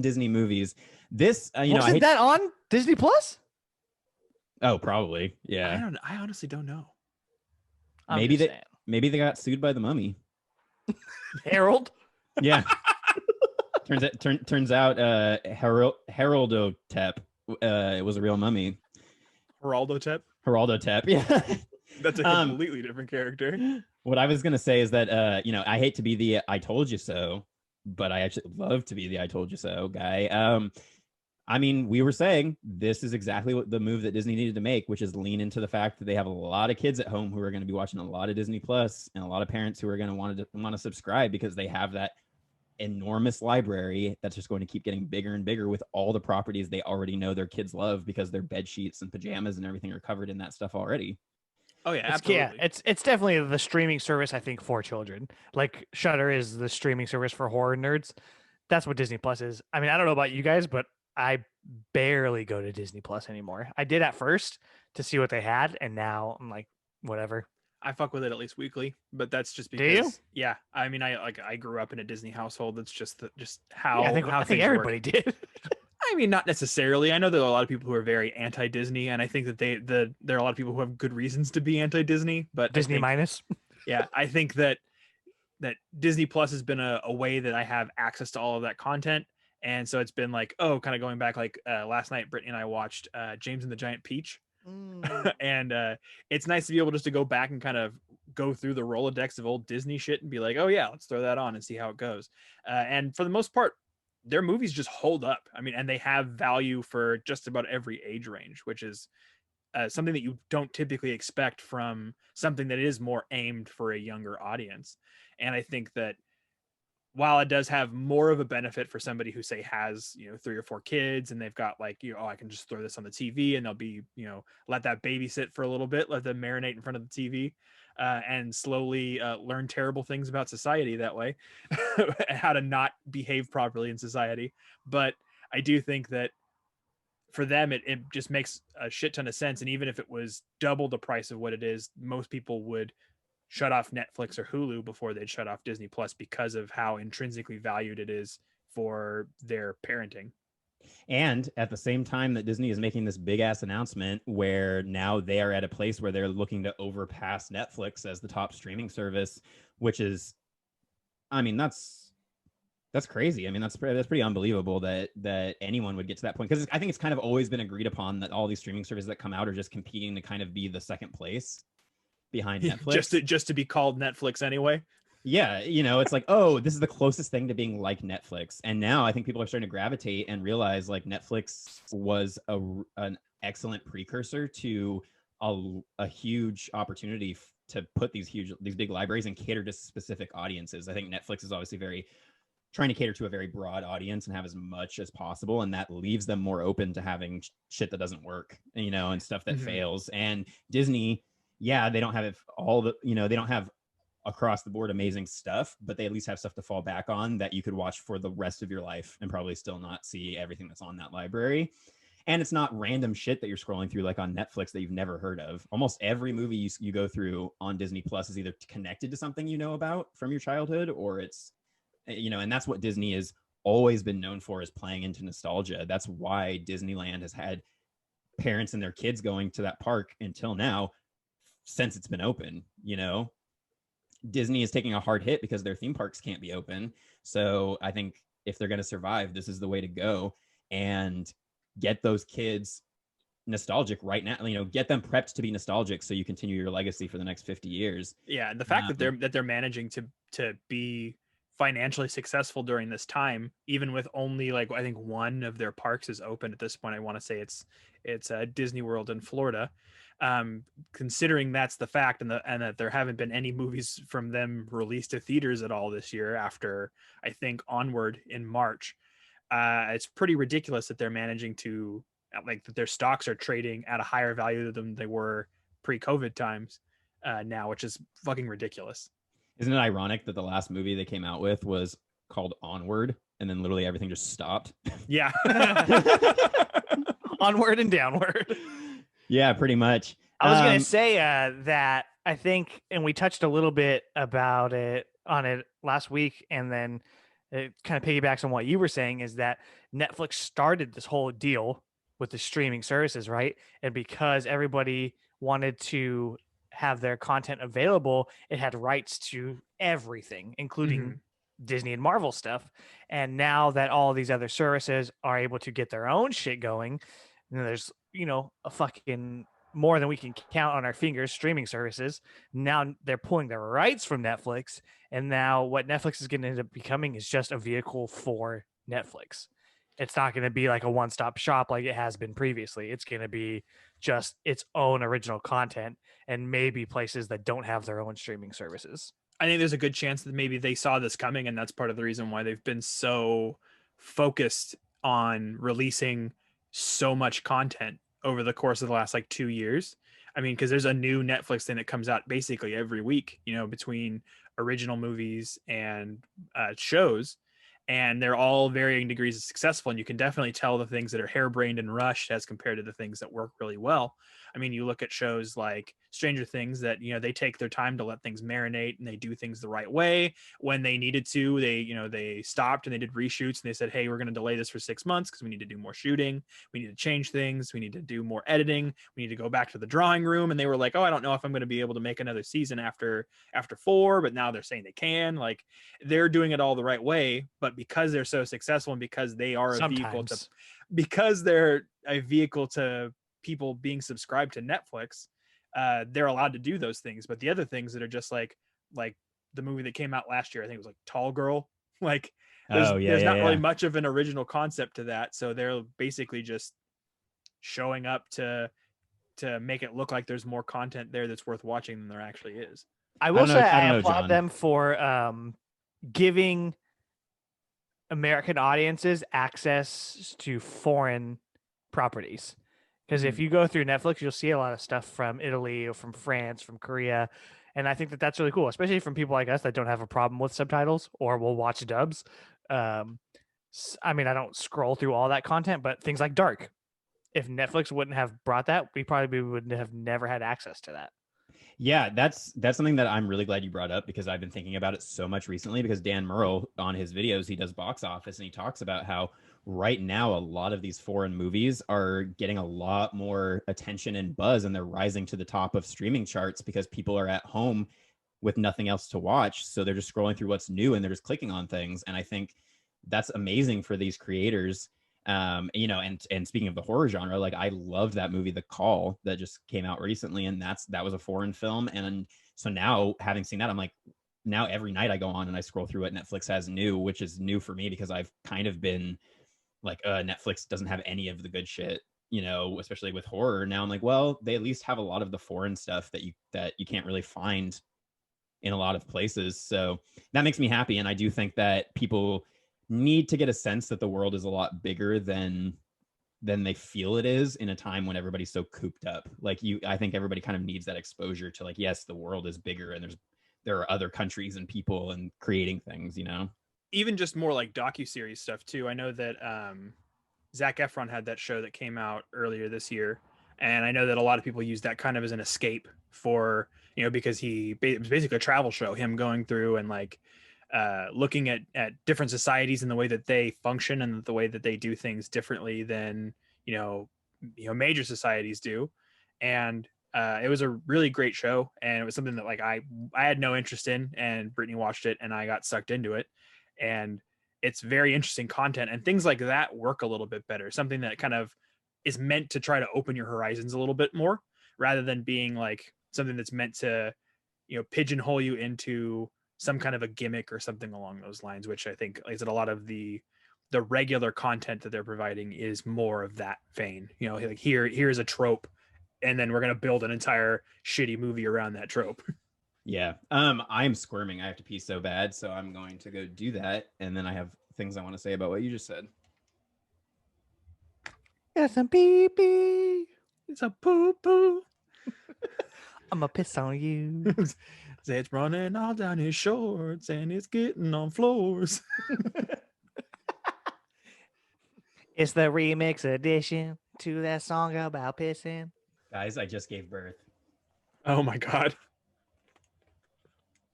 Disney movies. This, wasn't that on Disney Plus? Oh, probably. Yeah. I honestly don't know. Maybe they got sued by the Mummy. Harold. Yeah. turns out Haroldotep it was a real mummy. Haroldotep. Yeah. That's a completely different character. What I was gonna say is that I hate to be the I told you so, but I actually love to be the I told you so guy. I mean, we were saying this is exactly what the move that Disney needed to make, which is lean into the fact that they have a lot of kids at home who are going to be watching a lot of Disney Plus, and a lot of parents who are going to want to subscribe because they have that enormous library that's just going to keep getting bigger and bigger with all the properties they already know their kids love because their bed sheets and pajamas and everything are covered in that stuff already. Oh yeah, absolutely. It's definitely the streaming service, I think, for children. Like Shudder is the streaming service for horror nerds. That's what Disney Plus is. I mean, I don't know about you guys, but I barely go to Disney Plus anymore. I did at first to see what they had, and now I'm like, whatever. I fuck with it at least weekly, but that's just because. Do you? Yeah, I mean, I grew up in a Disney household. That's just how I think everybody did. I mean, not necessarily. I know there are a lot of people who are very anti-Disney, and I think that there are a lot of people who have good reasons to be anti-Disney. But Disney minus. Yeah, I think that Disney Plus has been a way that I have access to all of that content. And so it's been like, kind of going back, like last night, Brittany and I watched James and the Giant Peach. And it's nice to be able just to go back and kind of go through the Rolodex of old Disney shit and be like, oh yeah, let's throw that on and see how it goes. And for the most part, their movies just hold up. I mean, and they have value for just about every age range, which is something that you don't typically expect from something that is more aimed for a younger audience. And I think that while it does have more of a benefit for somebody who say has, 3 or 4 kids and they've got like, oh, I can just throw this on the TV and they'll be, let that babysit for a little bit, let them marinate in front of the TV, and slowly learn terrible things about society that way, how to not behave properly in society. But I do think that for them, it just makes a shit ton of sense. And even if it was double the price of what it is, most people would shut off Netflix or Hulu before they'd shut off Disney Plus because of how intrinsically valued it is for their parenting. And at the same time that Disney is making this big ass announcement where now they are at a place where they're looking to overpass Netflix as the top streaming service, which is, I mean, that's crazy. I mean, that's pretty unbelievable that anyone would get to that point, because I think it's kind of always been agreed upon that all these streaming services that come out are just competing to kind of be the second place behind Netflix. just to be called Netflix anyway. Yeah, it's like, oh, this is the closest thing to being like Netflix. And now I think people are starting to gravitate and realize like Netflix was an excellent precursor to a huge opportunity to put these big libraries and cater to specific audiences. I think Netflix is obviously trying to cater to a very broad audience and have as much as possible, and that leaves them more open to having shit that doesn't work, and stuff that fails. And Disney, yeah, they don't have they don't have across the board amazing stuff, but they at least have stuff to fall back on that you could watch for the rest of your life and probably still not see everything that's on that library. And it's not random shit that you're scrolling through like on Netflix that you've never heard of. Almost every movie you go through on Disney Plus is either connected to something you know about from your childhood, or it's and that's what Disney has always been known for, is playing into nostalgia. That's why Disneyland has had parents and their kids going to that park until now, since it's been open. Disney is taking a hard hit because their theme parks can't be open. So I think if they're going to survive, this is the way to go and get those kids nostalgic right now, get them prepped to be nostalgic so you continue your legacy for the next 50 years. Yeah, and the fact that they're managing to be financially successful during this time, even with only like I think one of their parks is open at this point. I want to say it's Disney World in Florida. Considering that's the fact, and that there haven't been any movies from them released to theaters at all this year after I think Onward in March, it's pretty ridiculous that they're managing to like that their stocks are trading at a higher value than they were pre-COVID times now, which is fucking ridiculous. Isn't it ironic that the last movie they came out with was called Onward, and then literally everything just stopped? Yeah. Onward and downward. Yeah, pretty much. I was going to say that I think, and we touched a little bit about it last week, and then it kind of piggybacks on what you were saying, is that Netflix started this whole deal with the streaming services, right? And because everybody wanted to have their content available, it had rights to everything, including Disney and Marvel stuff. And now that all these other services are able to get their own shit going, and there's a fucking more than we can count on our fingers streaming services. Now they're pulling the rights from Netflix, and now what Netflix is going to end up becoming is just a vehicle for Netflix. It's not going to be like a one-stop shop like it has been previously. It's going to be just its own original content, and maybe places that don't have their own streaming services. I think there's a good chance that maybe they saw this coming, and that's part of the reason why they've been so focused on releasing so much content over the course of the last like 2 years. I mean, because there's a new Netflix thing that comes out basically every week, between original movies and shows. And they're all varying degrees of successful. And you can definitely tell the things that are harebrained and rushed as compared to the things that work really well. I mean, you look at shows like Stranger Things that, they take their time to let things marinate and they do things the right way. When they needed to, they stopped and they did reshoots and they said, hey, we're going to delay this for 6 months because we need to do more shooting. We need to change things. We need to do more editing. We need to go back to the drawing room. And they were like, oh, I don't know if I'm going to be able to make another season after 4, but now they're saying they can. Like, they're doing it all the right way, but because they're so successful and because they are they're a vehicle to people being subscribed to Netflix, they're allowed to do those things. But the other things that are just like the movie that came out last year, I think it was like Tall Girl, Like there's not really much of an original concept to that. So they're basically just showing up to make it look like there's more content there that's worth watching than there actually is. I will say I applaud them for giving American audiences access to foreign properties. Because if you go through Netflix, you'll see a lot of stuff from Italy or from France, from Korea. And I think that that's really cool, especially from people like us that don't have a problem with subtitles or will watch dubs. I mean, I don't scroll through all that content, but things like Dark. If Netflix wouldn't have brought that, we probably would have never had access to that. Yeah, that's something that I'm really glad you brought up, because I've been thinking about it so much recently, because Dan Murrow on his videos, he does box office and he talks about how right now a lot of these foreign movies are getting a lot more attention and buzz, and they're rising to the top of streaming charts because people are at home with nothing else to watch. So they're just scrolling through what's new and they're just clicking on things. And I think that's amazing for these creators. You know, and speaking of the horror genre, like I loved that movie, The Call, that just came out recently, and that was a foreign film. And so now, having seen that, I'm like, now every night I go on and I scroll through what Netflix has new, which is new for me because I've kind of been like, Netflix doesn't have any of the good shit, you know, especially with horror. Now I'm like, well, they at least have a lot of the foreign stuff that you can't really find in a lot of places. So that makes me happy, and I do think that people need to get a sense that the world is a lot bigger than they feel it is in a time when everybody's so cooped up. Like I think everybody kind of needs that exposure to, like, yes, the world is bigger and there are other countries and people and creating things, you know. Even just more like docuseries stuff too. I know that Zac Efron had that show that came out earlier this year, and I know that a lot of people use that kind of as an escape for, you know, because it was basically a travel show, him going through and like looking at different societies and the way that they function and the way that they do things differently than you know major societies do. And it was a really great show, and it was something that like I had no interest in, and Brittany watched it and I got sucked into it. And it's very interesting content, and things like that work a little bit better. Something that kind of is meant to try to open your horizons a little bit more, rather than being like something that's meant to, you know, pigeonhole you into some kind of a gimmick or something along those lines, which I think is that a lot of the regular content that they're providing is more of that vein. You know, like here's a trope, and then we're going to build an entire shitty movie around that trope. Yeah. I'm squirming. I have to pee so bad, so I'm going to go do that, and then I have things I want to say about what you just said. It's a pee pee. It's a poo poo. I'm gonna piss on you. It's running all down his shorts and it's getting on floors. It's the remix edition to that song about pissing. Guys, I just gave birth. Oh my God.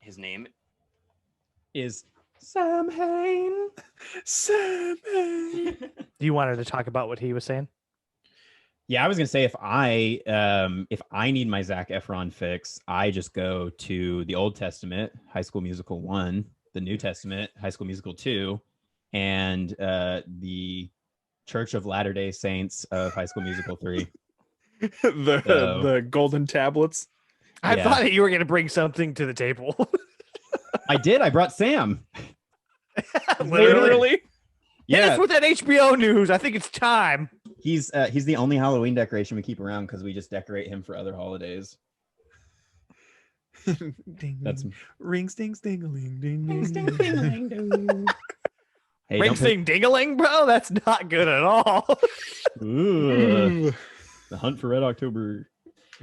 His name is Sam Hain. Sam Hain. Do you wanted to talk about what he was saying? Yeah, I was gonna say if I need my Zac Efron fix, I just go to the Old Testament, High School Musical 1, the New Testament, High School Musical 2, and the Church of Latter-day Saints of High School Musical 3. The golden tablets. I thought that you were gonna bring something to the table. I did. I brought Sam. Literally. Yeah, it's with that HBO news. I think it's time. He's the only Halloween decoration we keep around because we just decorate him for other holidays. Ding, that's ring sting sting-a-ling ding ring sting ding-a-ling ding. Hey, ring sting ding-a-ling, bro. That's not good at all. Ooh, the hunt for Red October.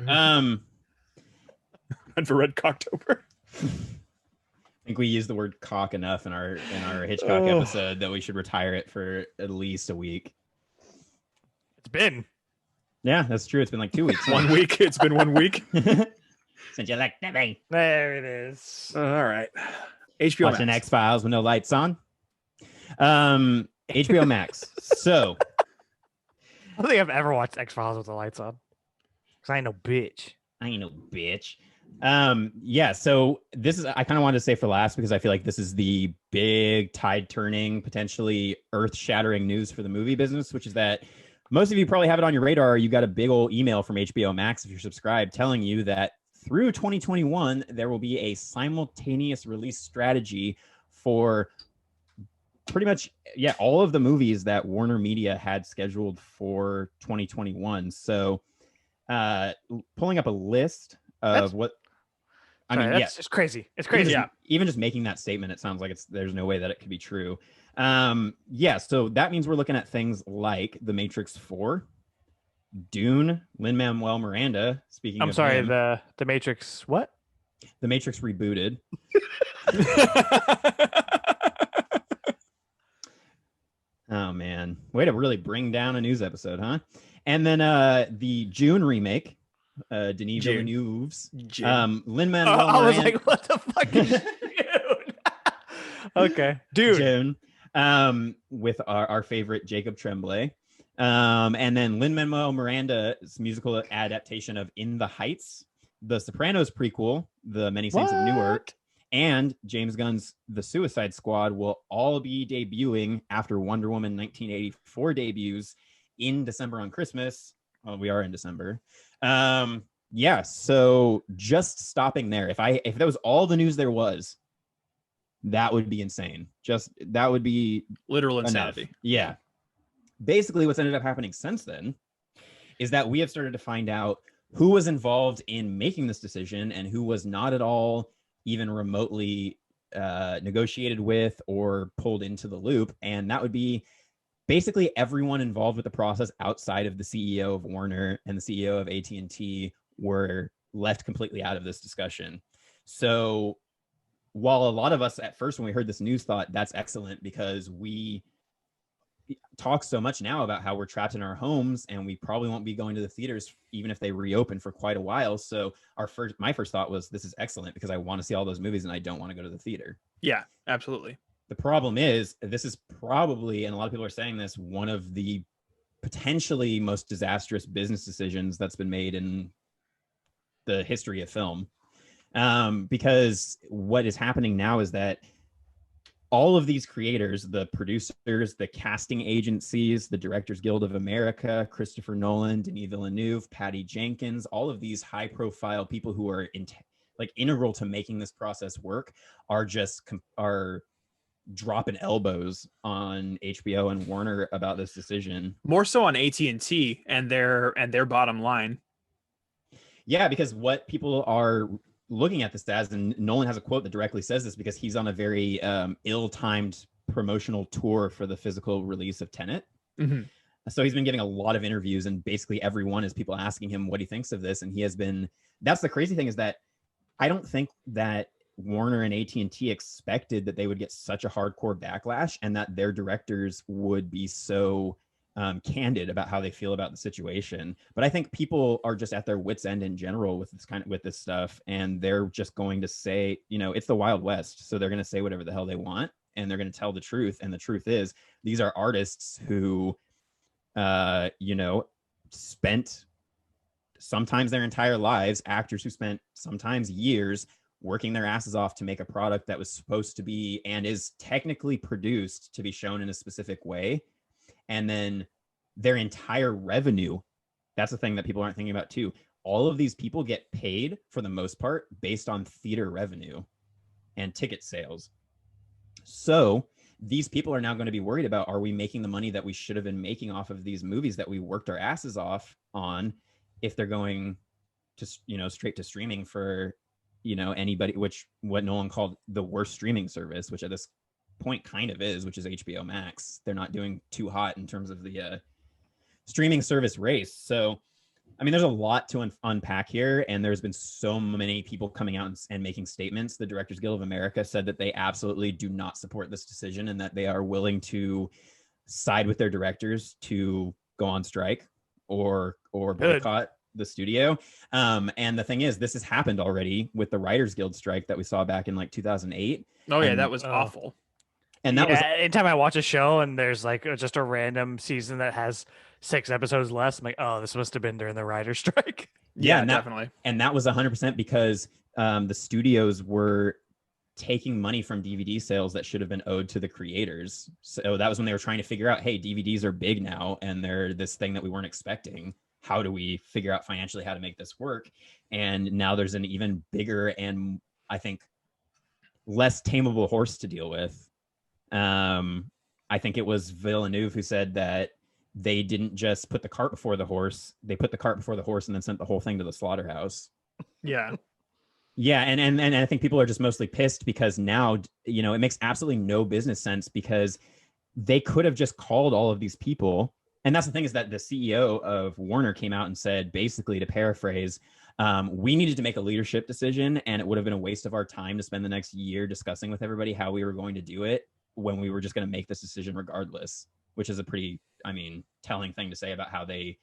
Hunt for Red Cocktober. I think we used the word cock enough in our Hitchcock episode that we should retire it for at least a week. It's been. Yeah, that's true. It's been like 2 weeks. 1 week. It's been 1 week. Since you like that, bang. There it is. All right. HBO Watching Max. X-Files with no lights on. HBO Max. So. I don't think I've ever watched X-Files with the lights on. Because I ain't no bitch. Yeah, so this is, I kind of wanted to say for last because I feel like this is the big tide turning, potentially earth shattering news for the movie business, which is that most of you probably have it on your radar. You got a big old email from HBO Max if you're subscribed telling you that through 2021, there will be a simultaneous release strategy for pretty much, yeah, all of the movies that Warner Media had scheduled for 2021. So pulling up a list of that's just crazy. It's crazy. Even just making that statement, it sounds like there's no way that it could be true. So that means we're looking at things like The Matrix 4, Dune, Lin-Manuel Miranda. Speaking of him, the Matrix what? The Matrix rebooted. Oh man, way to really bring down a news episode, huh? And then the June remake, Denis Villeneuve's Lin-Manuel Miranda. I was like, what the fuck is June? Okay, June, with our favorite Jacob Tremblay. And then Lin-Manuel Miranda's musical adaptation of In the Heights, the Sopranos prequel, The Many Saints of Newark, and James Gunn's The Suicide Squad will all be debuting after Wonder Woman 1984 debuts in December on Christmas. Well, we are in December. So just stopping there. If that was all the news there was, that would be insane. That would be literal insanity. Yeah. Basically, what's ended up happening since then is that we have started to find out who was involved in making this decision and who was not at all even remotely negotiated with or pulled into the loop. And that would be basically everyone involved with the process outside of the CEO of Warner and the CEO of at&t were left completely out of this discussion. So while a lot of us at first, when we heard this news, thought that's excellent because we talk so much now about how we're trapped in our homes and we probably won't be going to the theaters even if they reopen for quite a while. So my first thought was, this is excellent because I want to see all those movies and I don't want to go to the theater. Yeah, absolutely. The problem is, this is probably, and a lot of people are saying this, one of the potentially most disastrous business decisions that's been made in the history of film. Because what is happening now is that all of these creators, the producers, the casting agencies, the Directors Guild of America, Christopher Nolan, Denis Villeneuve, Patty Jenkins, all of these high-profile people who are integral to making this process work are dropping elbows on HBO and Warner about this decision. More so on AT&T and their bottom line. Yeah, because what people are looking at this as, and Nolan has a quote that directly says this because he's on a very ill-timed promotional tour for the physical release of Tenet. Mm-hmm. So he's been giving a lot of interviews, and basically everyone is people asking him what he thinks of this. And he has been, that's the crazy thing, is that I don't think that Warner and AT&T expected that they would get such a hardcore backlash and that their directors would be so candid about how they feel about the situation. But I think people are just at their wits' end in general with this stuff, and they're just going to say, it's the Wild West, so they're going to say whatever the hell they want, and they're going to tell the truth. And the truth is, these are artists who, spent sometimes their entire lives, actors who spent sometimes years working their asses off to make a product that was supposed to be and is technically produced to be shown in a specific way. And then their entire revenue, that's the thing that people aren't thinking about too. All of these people get paid for the most part based on theater revenue and ticket sales. So these people are now going to be worried about, are we making the money that we should have been making off of these movies that we worked our asses off on, if they're going to, straight to streaming for, anybody, which what Nolan called the worst streaming service, which at this point kind of is, which is HBO Max. They're not doing too hot in terms of the streaming service race. So, I mean, there's a lot to unpack here, and there's been so many people coming out and making statements. The Directors Guild of America said that they absolutely do not support this decision and that they are willing to side with their directors to go on strike or boycott the studio. And the thing is, this has happened already with the Writers Guild strike that we saw back in 2008. Oh yeah, that was awful. And that was anytime I watch a show and there's just a random season that has 6 episodes less, I'm like, oh, this must have been during the writer's strike. Yeah, definitely. And that was 100% because the studios were taking money from DVD sales that should have been owed to the creators. So that was when they were trying to figure out, hey, DVDs are big now and they're this thing that we weren't expecting. How do we figure out financially how to make this work? And now there's an even bigger and I think less tameable horse to deal with. I think it was Villeneuve who said that they didn't just put the cart before the horse. They put the cart before the horse and then sent the whole thing to the slaughterhouse. Yeah. Yeah, and I think people are just mostly pissed because now, you know, it makes absolutely no business sense because they could have just called all of these people. And that's the thing, is that the CEO of Warner came out and said, basically, to paraphrase, we needed to make a leadership decision, and it would have been a waste of our time to spend the next year discussing with everybody how we were going to do it when we were just going to make this decision regardless, which is a pretty, I mean, telling thing to say about how they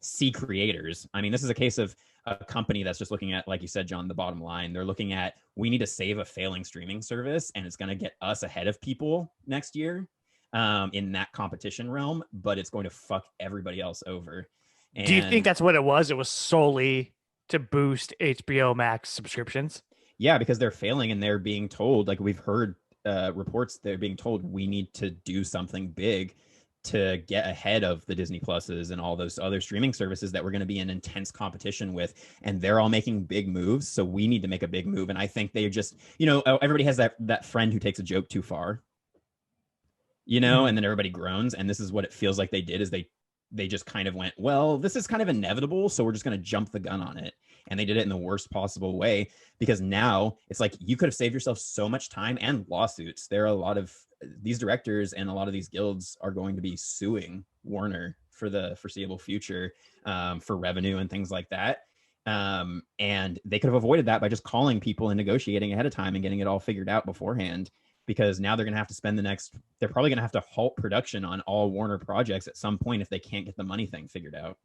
see creators. I mean, this is a case of a company that's just looking at, like you said, John, the bottom line. They're looking at, we need to save a failing streaming service, and it's going to get us ahead of people next year in that competition realm, but it's going to fuck everybody else over. And do you think that's what it was? It was solely to boost HBO Max subscriptions? Yeah, because they're failing and they're being told, like we've heard reports, they're being told we need to do something big to get ahead of the Disney Pluses and all those other streaming services that we're going to be in intense competition with. And they're all making big moves. So we need to make a big move. And I think they just, you know, everybody has that friend who takes a joke too far, you know, and then everybody groans. And this is what it feels like they did, is they just kind of went, well, this is kind of inevitable, so we're just going to jump the gun on it. And they did it in the worst possible way, because now it's like you could have saved yourself so much time and lawsuits. There are a lot of these directors and a lot of these guilds are going to be suing Warner for the foreseeable future for revenue and things like that. And they could have avoided that by just calling people and negotiating ahead of time and getting it all figured out beforehand. Because now they're going to have to spend they're probably going to have to halt production on all Warner projects at some point if they can't get the money thing figured out.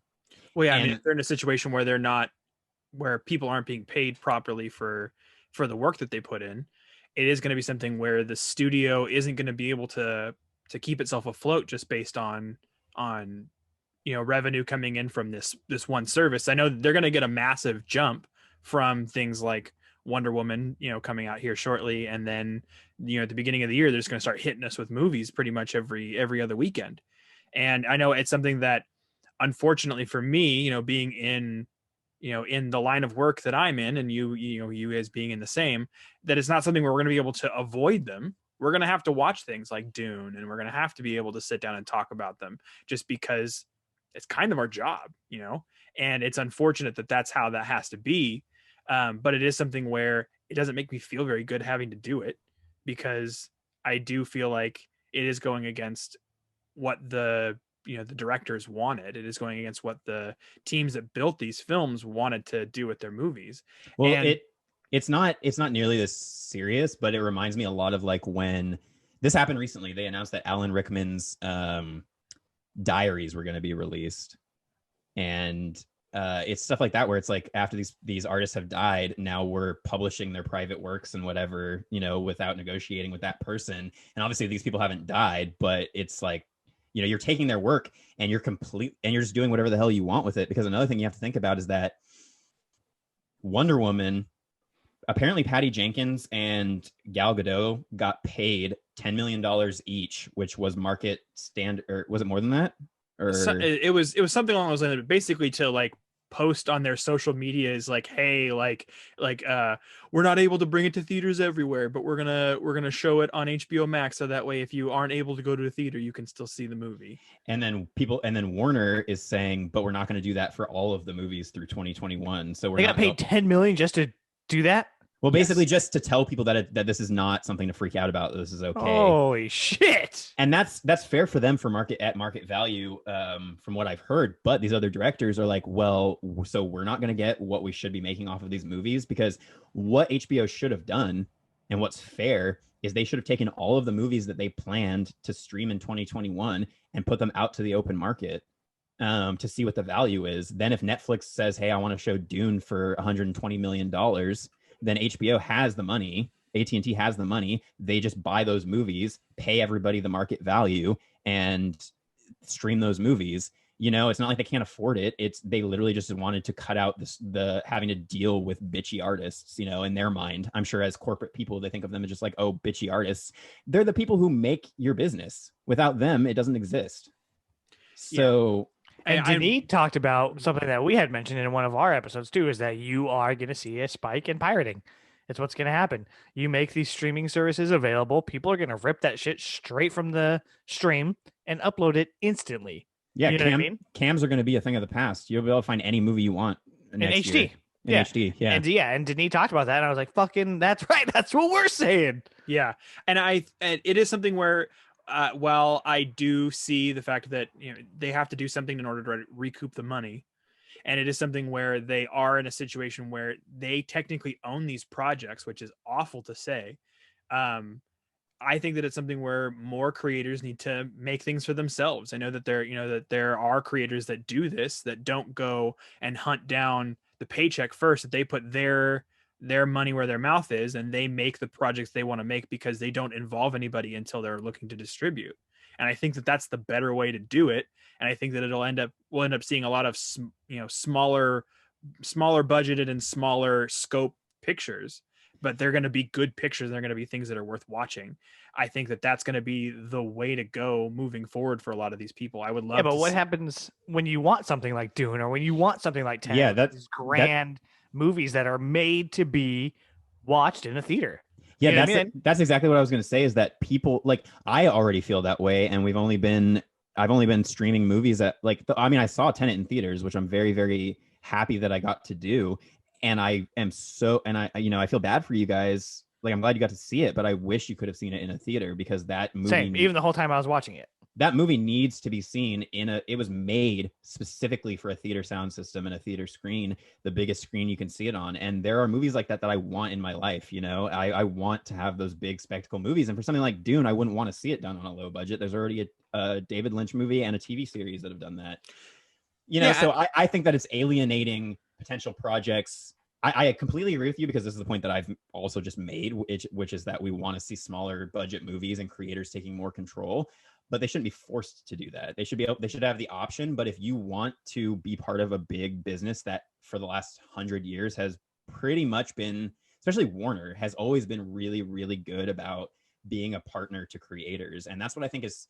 Well, yeah, I mean, if they're in a situation where people aren't being paid properly for the work that they put in, it is going to be something where the studio isn't going to be able to keep itself afloat just based on revenue coming in from this one service. I know they're going to get a massive jump from things like Wonder Woman, coming out here shortly, and then at the beginning of the year they're just going to start hitting us with movies pretty much every other weekend. And I know it's something that, unfortunately for me, being in the line of work that I'm in, and you guys being in the same, that it's not something where we're going to be able to avoid them. We're going to have to watch things like Dune, and we're going to have to be able to sit down and talk about them, just because it's kind of our job, and it's unfortunate that that's how that has to be. But it is something where it doesn't make me feel very good having to do it, because I do feel like it is going against what the directors wanted. It is going against what the teams that built these films wanted to do with their movies. Well, and it's not nearly this serious, but it reminds me a lot of like when this happened recently. They announced that Alan Rickman's diaries were going to be released, and it's stuff like that where it's like, after these artists have died, now we're publishing their private works and whatever, without negotiating with that person. And obviously these people haven't died, but it's like, you're taking their work and you're just doing whatever the hell you want with it. Because another thing you have to think about is that Wonder Woman, apparently Patty Jenkins and Gal Gadot got paid $10 million each, which was market standard, or was it more than that? Or it was something along those lines, basically to like post on their social media is like, hey, like we're not able to bring it to theaters everywhere, but we're gonna show it on HBO Max, so that way if you aren't able to go to a theater, you can still see the movie. And then Warner is saying, but we're not going to do that for all of the movies through 2021. So they got paid $10 million just to do that. Well, basically just to tell people that this is not something to freak out about. This is okay. Holy shit! And that's fair for them for market value, from what I've heard. But these other directors are like, well, so we're not going to get what we should be making off of these movies, because what HBO should have done, and what's fair, is they should have taken all of the movies that they planned to stream in 2021 and put them out to the open market to see what the value is. Then if Netflix says, hey, I want to show Dune for $120 million, then HBO has the money, at&t has the money. They just buy those movies, pay everybody the market value, and stream those movies. It's not like they can't afford it. They literally just wanted to cut out the having to deal with bitchy artists, in their mind. I'm sure as corporate people, they think of them as just like, oh, bitchy artists. They're the people who make your business. Without them, it doesn't exist. So... And Denis talked about something that we had mentioned in one of our episodes too, is that you are going to see a spike in pirating. It's what's going to happen. You make these streaming services available. People are going to rip that shit straight from the stream and upload it instantly. Yeah, you know what I mean? Cams are going to be a thing of the past. You'll be able to find any movie you want next HD. year. In HD, yeah. And Denis talked about that, and I was like, fucking, that's right. That's what we're saying. Yeah. And it is something where, while I do see the fact that, they have to do something in order to recoup the money, and it is something where they are in a situation where they technically own these projects, which is awful to say. I think that it's something where more creators need to make things for themselves. I know that there are creators that do this, that don't go and hunt down the paycheck first, that they put their money where their mouth is, and they make the projects they want to make because they don't involve anybody until they're looking to distribute. And I think that that's the better way to do it. And I think that we'll end up seeing a lot of, smaller budgeted and smaller scope pictures, but they're going to be good pictures. They're going to be things that are worth watching. I think that that's going to be the way to go moving forward for a lot of these people. I would love. Yeah, but what happens when you want something like Dune, or when you want something like 10? Yeah, these grand movies that are made to be watched in a theater. Yeah, that's exactly what I was going to say, is that people, like, I already feel that way, and I've only been streaming movies at, like, I saw Tenet in theaters, which I'm very, very happy that I got to do. And I am I feel bad for you guys. Like, I'm glad you got to see it, but I wish you could have seen it in a theater, because that movie, same, even the whole time I was watching it, that movie needs to be seen it was made specifically for a theater sound system and a theater screen, the biggest screen you can see it on. And there are movies like that I want in my life. I want to have those big spectacle movies. And for something like Dune, I wouldn't want to see it done on a low budget. There's already a David Lynch movie and a TV series that have done that. So I think that it's alienating potential projects. I completely agree with you, because this is the point that I've also just made, which is that we want to see smaller budget movies and creators taking more control, but they shouldn't be forced to do that. They should have the option. But if you want to be part of a big business that for the last 100 years has pretty much been, especially Warner, has always been really, really good about being a partner to creators. And that's what I think is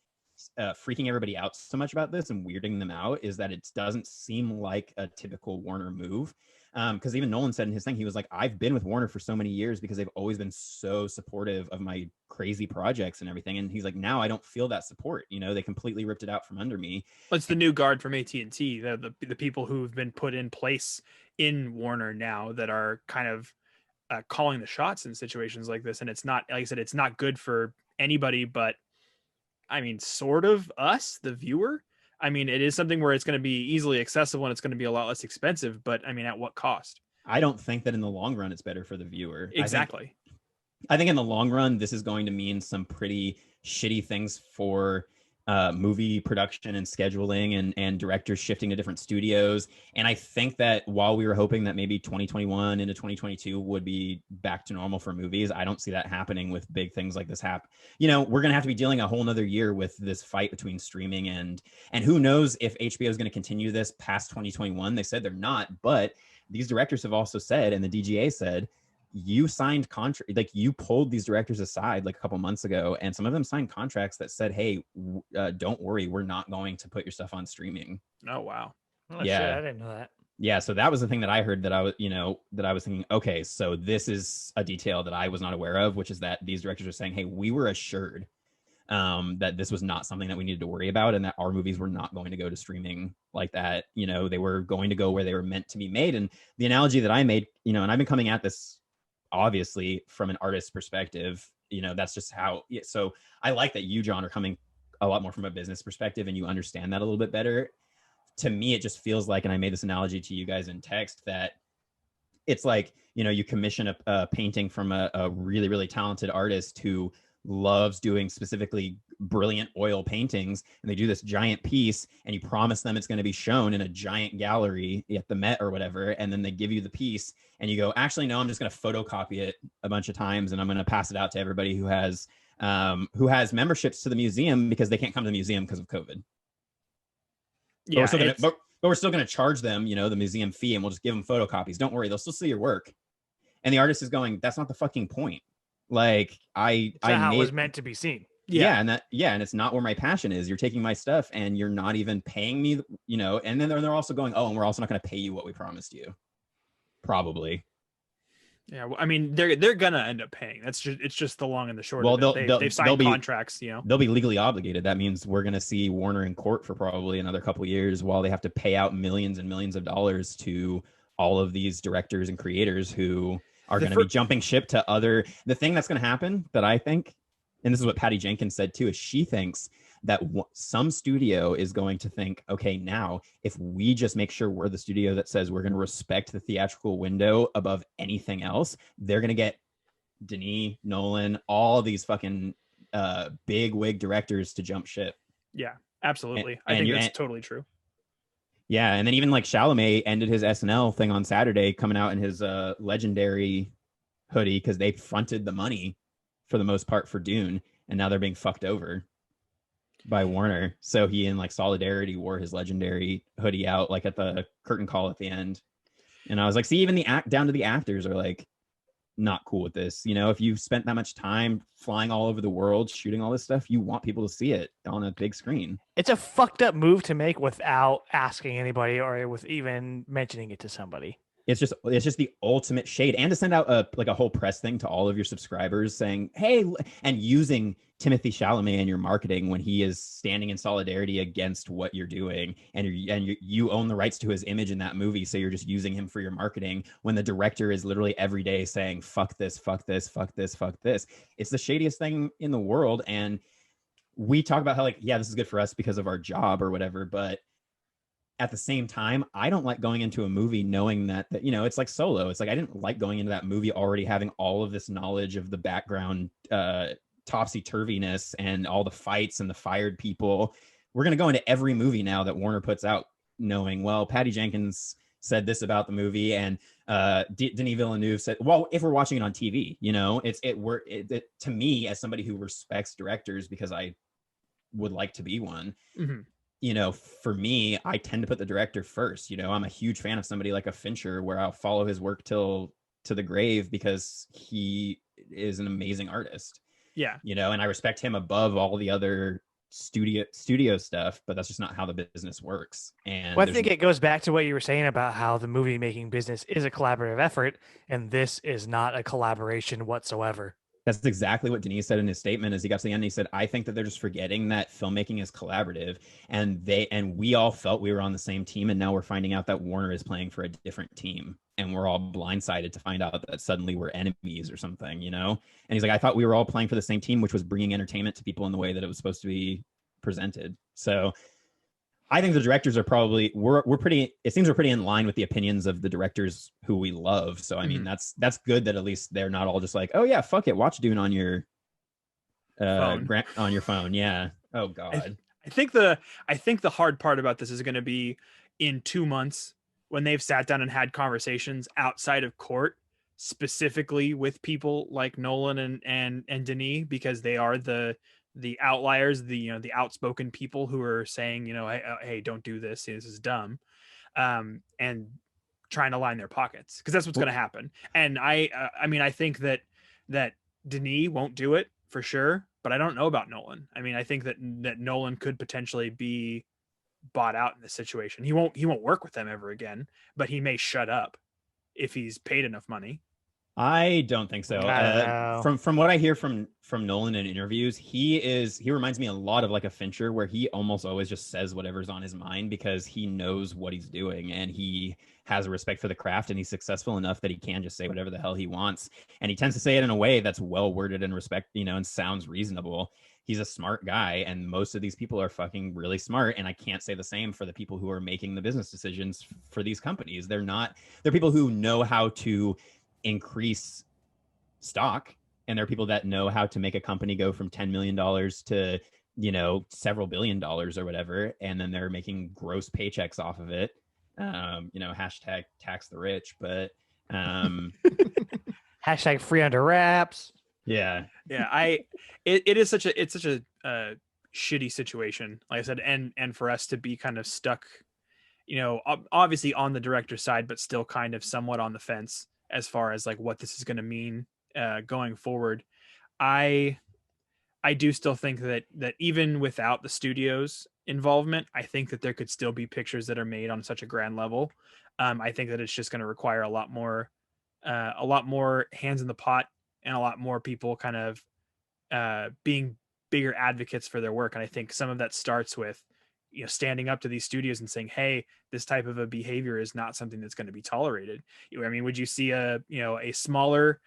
freaking everybody out so much about this and weirding them out, is that it doesn't seem like a typical Warner move. Because even Nolan said in his thing, he was like, I've been with Warner for so many years because they've always been so supportive of my crazy projects and everything. And he's like, now I don't feel that support. They completely ripped it out from under me. Well, it's the new guard from AT&T, the people who've been put in place in Warner now that are kind of calling the shots in situations like this. And it's not, like I said, it's not good for anybody, but sort of us, the viewer. It is something where it's going to be easily accessible and it's going to be a lot less expensive, but at what cost? I don't think that in the long run it's better for the viewer. Exactly. I think in the long run, this is going to mean some pretty shitty things for movie production and scheduling and directors shifting to different studios. And I think that while we were hoping that maybe 2021 into 2022 would be back to normal for movies, I don't see that happening with big things like this happen. We're going to have to be dealing a whole nother year with this fight between streaming and who knows if HBO is going to continue this past 2021. They said they're not, but these directors have also said, and the DGA said, you signed contract, like you pulled these directors aside like a couple months ago, and some of them signed contracts that said, hey, don't worry, we're not going to put your stuff on streaming. Oh, wow. Oh, yeah, shit, I didn't know that. Yeah, so that was the thing that I heard that I was thinking, okay, so this is a detail that I was not aware of, which is that these directors are saying, hey, we were assured that this was not something that we needed to worry about, and that our movies were not going to go to streaming like that. They were going to go where they were meant to be made. And the analogy that I made, and I've been coming at this obviously from an artist's perspective, that's just how. So I like that you, John, are coming a lot more from a business perspective and you understand that a little bit better. To me, it just feels like, and I made this analogy to you guys in text, that it's like, you commission a painting from a really, really talented artist who loves doing specifically brilliant oil paintings, and they do this giant piece, and you promise them it's going to be shown in a giant gallery at the Met or whatever, and then they give you the piece and you go, actually no, I'm just going to photocopy it a bunch of times and I'm going to pass it out to everybody who has memberships to the museum, because they can't come to the museum because of COVID. Yeah, but we're still going to charge them, the museum fee, and we'll just give them photocopies. Don't worry, they'll still see your work. And the artist is going, that's not the fucking point. Like how it was meant to be seen. Yeah. And it's not where my passion is. You're taking my stuff and you're not even paying me, and then they're also going, oh, and we're also not going to pay you what we promised you. Probably. Yeah, well, I mean, they're gonna end up paying. It's just the long and the short Well, of it. They've signed contracts, you know. They'll be legally obligated. That means we're going to see Warner in court for probably another couple of years while they have to pay out millions and millions of dollars to all of these directors and creators who are going to be jumping ship to other. The thing that's going to happen that I think, and this is what Patty Jenkins said too, is she thinks that some studio is going to think, okay, now if we just make sure we're the studio that says we're going to respect the theatrical window above anything else, they're going to get Denis, Nolan, all these fucking big wig directors to jump ship. Yeah, absolutely. I think that's totally true. Yeah, and then even like Chalamet ended his SNL thing on Saturday coming out in his legendary hoodie because they fronted the money for the most part for Dune, and now they're being fucked over by Warner. So he in like solidarity wore his legendary hoodie out like at the curtain call at the end. And I was like, see, even the down to the actors are like not cool with this. You know, if you've spent that much time flying all over the world shooting all this stuff, you want people to see it on a big screen. It's a fucked up move to make without asking anybody or with even mentioning it to somebody. It's just the ultimate shade, and to send out a whole press thing to all of your subscribers saying, hey, and using Timothée Chalamet in your marketing when he is standing in solidarity against what you're doing, and you own the rights to his image in that movie, so you're just using him for your marketing when the director is literally every day saying fuck this, fuck this, fuck this, fuck this. It's the shadiest thing in the world, and we talk about how like, yeah, this is good for us because of our job or whatever, but at the same time, I don't like going into a movie knowing that, you know, it's like Solo. It's like I didn't like going into that movie already having all of this knowledge of the background topsy-turviness and all the fights and the fired people. We're going to go into every movie now that Warner puts out knowing, well, Patty Jenkins said this about the movie, and Denis Villeneuve said, well, if we're watching it on TV, you know, to me, as somebody who respects directors because I would like to be one, mm-hmm. You know, for me, I tend to put the director first. You know, I'm a huge fan of somebody like a Fincher where I'll follow his work to the grave because he is an amazing artist. Yeah. You know, and I respect him above all the other studio stuff, but that's just not how the business works. And well, I think it goes back to what you were saying about how the movie making business is a collaborative effort, and this is not a collaboration whatsoever. That's exactly what Denis said in his statement as he got to the end. He said, I think that they're just forgetting that filmmaking is collaborative, and we all felt we were on the same team. And now we're finding out that Warner is playing for a different team, and we're all blindsided to find out that suddenly we're enemies or something, you know? And he's like, I thought we were all playing for the same team, which was bringing entertainment to people in the way that it was supposed to be presented. So I think the directors are probably we're pretty. It seems we're pretty in line with the opinions of the directors who we love. So I mean, that's good that at least they're not all just like, oh yeah, fuck it, watch Dune on your on your phone. Yeah. Oh god. I think the hard part about this is going to be in 2 months when they've sat down and had conversations outside of court, specifically with people like Nolan and Denis, because they are the outliers, the outspoken people who are saying, hey, don't do this. This is dumb. And trying to line their pockets, because that's what's going to happen. And I mean, I think that Denis won't do it for sure, but I don't know about Nolan. I mean, I think that Nolan could potentially be bought out in this situation. He won't work with them ever again, but he may shut up if he's paid enough money. I don't think so. From what I hear from Nolan in interviews, he reminds me a lot of like a Fincher, where he almost always just says whatever's on his mind because he knows what he's doing and he has a respect for the craft, and he's successful enough that he can just say whatever the hell he wants. And he tends to say it in a way that's well worded and and sounds reasonable. He's a smart guy, and most of these people are fucking really smart. And I can't say the same for the people who are making the business decisions for these companies. They're people who know how to increase stock, and there are people that know how to make a company go from $10 million to several $1 billion or whatever, and then they're making gross paychecks off of it. Hashtag tax the rich, but hashtag free under wraps. Yeah. It is such a shitty situation, like I said, and for us to be kind of stuck, obviously on the director's side, but still kind of somewhat on the fence as far as like what this is going to mean going forward. I do still think that even without the studio's involvement, I think that there could still be pictures that are made on such a grand level. I think that it's just going to require a lot more a lot more hands in the pot and a lot more people kind of being bigger advocates for their work. And I think some of that starts with, standing up to these studios and saying, hey, this type of a behavior is not something that's going to be tolerated. I mean, would you see a smaller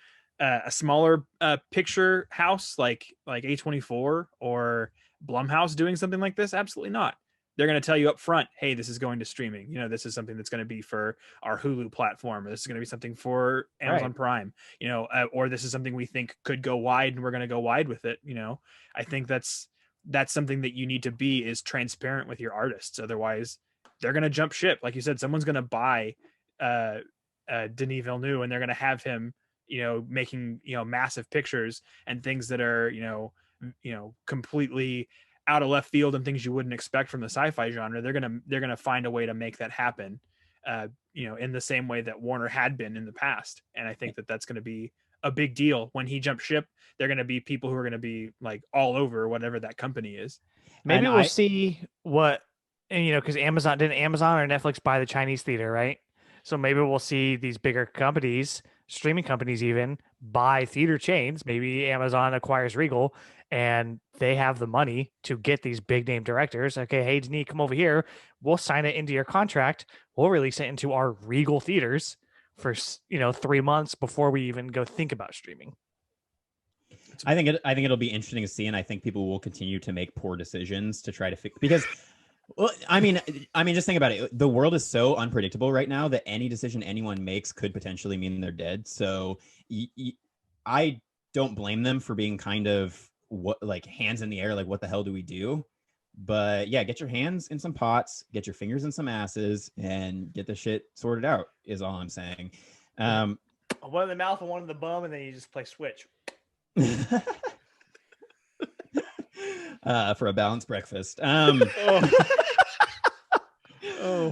picture house like A24 or Blumhouse doing something like this? Absolutely not. They're going to tell you up front, hey, this is going to streaming. This is something that's going to be for our Hulu platform. Or this is going to be something for Amazon Prime, or this is something we think could go wide and we're going to go wide with it. I think that's something that you need to be, is transparent with your artists. Otherwise they're going to jump ship. Like you said, someone's going to buy Denis Villeneuve and they're going to have him, making, massive pictures and things that are, completely out of left field and things you wouldn't expect from the sci-fi genre. They're going to find a way to make that happen, in the same way that Warner had been in the past. And I think that that's going to be a big deal when he jumps ship. They're going to be people who are going to be like all over whatever that company is. Maybe we'll see what, because Amazon or Netflix buy the Chinese theater, right? So maybe we'll see these bigger companies, streaming companies even, buy theater chains. Maybe Amazon acquires Regal and they have the money to get these big name directors. Okay, hey, Denis, come over here. We'll sign it into your contract. We'll release it into our Regal theaters for 3 months before we even go think about streaming. I think it'll be interesting to see, and I think people will continue to make poor decisions to try to fix, because well, I mean, just think about it. The world is so unpredictable right now that any decision anyone makes could potentially mean they're dead. So I don't blame them for being kind of hands in the air, like what the hell do we do? But yeah, get your hands in some pots, get your fingers in some asses, and get the shit sorted out is all I'm saying. One in the mouth and one in the bum, and then you just play Switch. For a balanced breakfast. Oh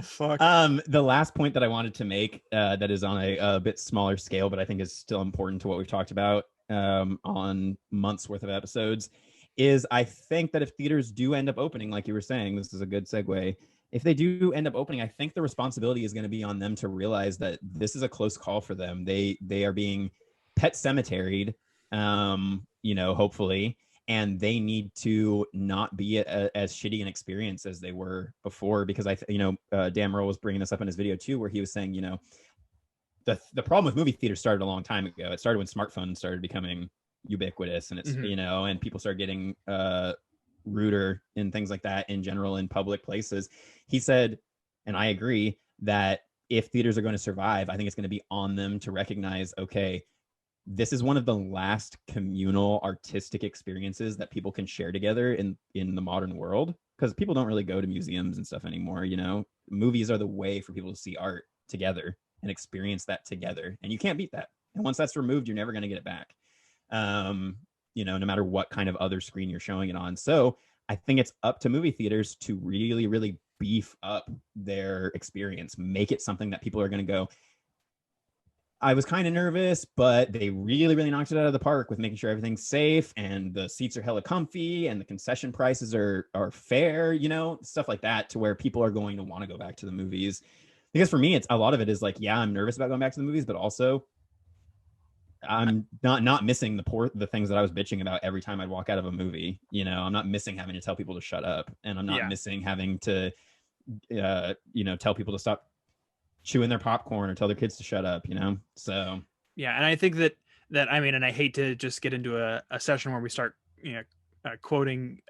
fuck. The last point that I wanted to make, that is on a bit smaller scale, but I think is still important to what we've talked about on months worth of episodes, is I think that if theaters do end up opening, like you were saying, this is a good segue. If they do end up opening, I think the responsibility is going to be on them to realize that this is a close call for them. They are being pet cemeteried, hopefully, and they need to not be as shitty an experience as they were before. Because Dan Merle was bringing this up in his video too, where he was saying, the problem with movie theaters started a long time ago. It started when smartphones started becoming ubiquitous, and it's and people started getting ruder and things like that in general in public places. He said, and I agree, that if theaters are going to survive, I think it's going to be on them to recognize, okay, this is one of the last communal artistic experiences that people can share together in the modern world, because people don't really go to museums and stuff anymore. Movies are the way for people to see art together and experience that together, and you can't beat that. And once that's removed, you're never going to get it back, no matter what kind of other screen you're showing it on. So I think it's up to movie theaters to really, really beef up their experience, make it something that people are going to go, I was kind of nervous, but they really, really knocked it out of the park with making sure everything's safe and the seats are hella comfy and the concession prices are fair, stuff like that, to where people are going to want to go back to the movies. Because for me, it's a lot of it is like, yeah, I'm nervous about going back to the movies, but also I'm not missing the things that I was bitching about every time I'd walk out of a movie. I'm not missing having to tell people to shut up, and I'm not missing having to, tell people to stop chewing their popcorn or tell their kids to shut up, So yeah, and I think that I mean, and I hate to just get into a session where we start quoting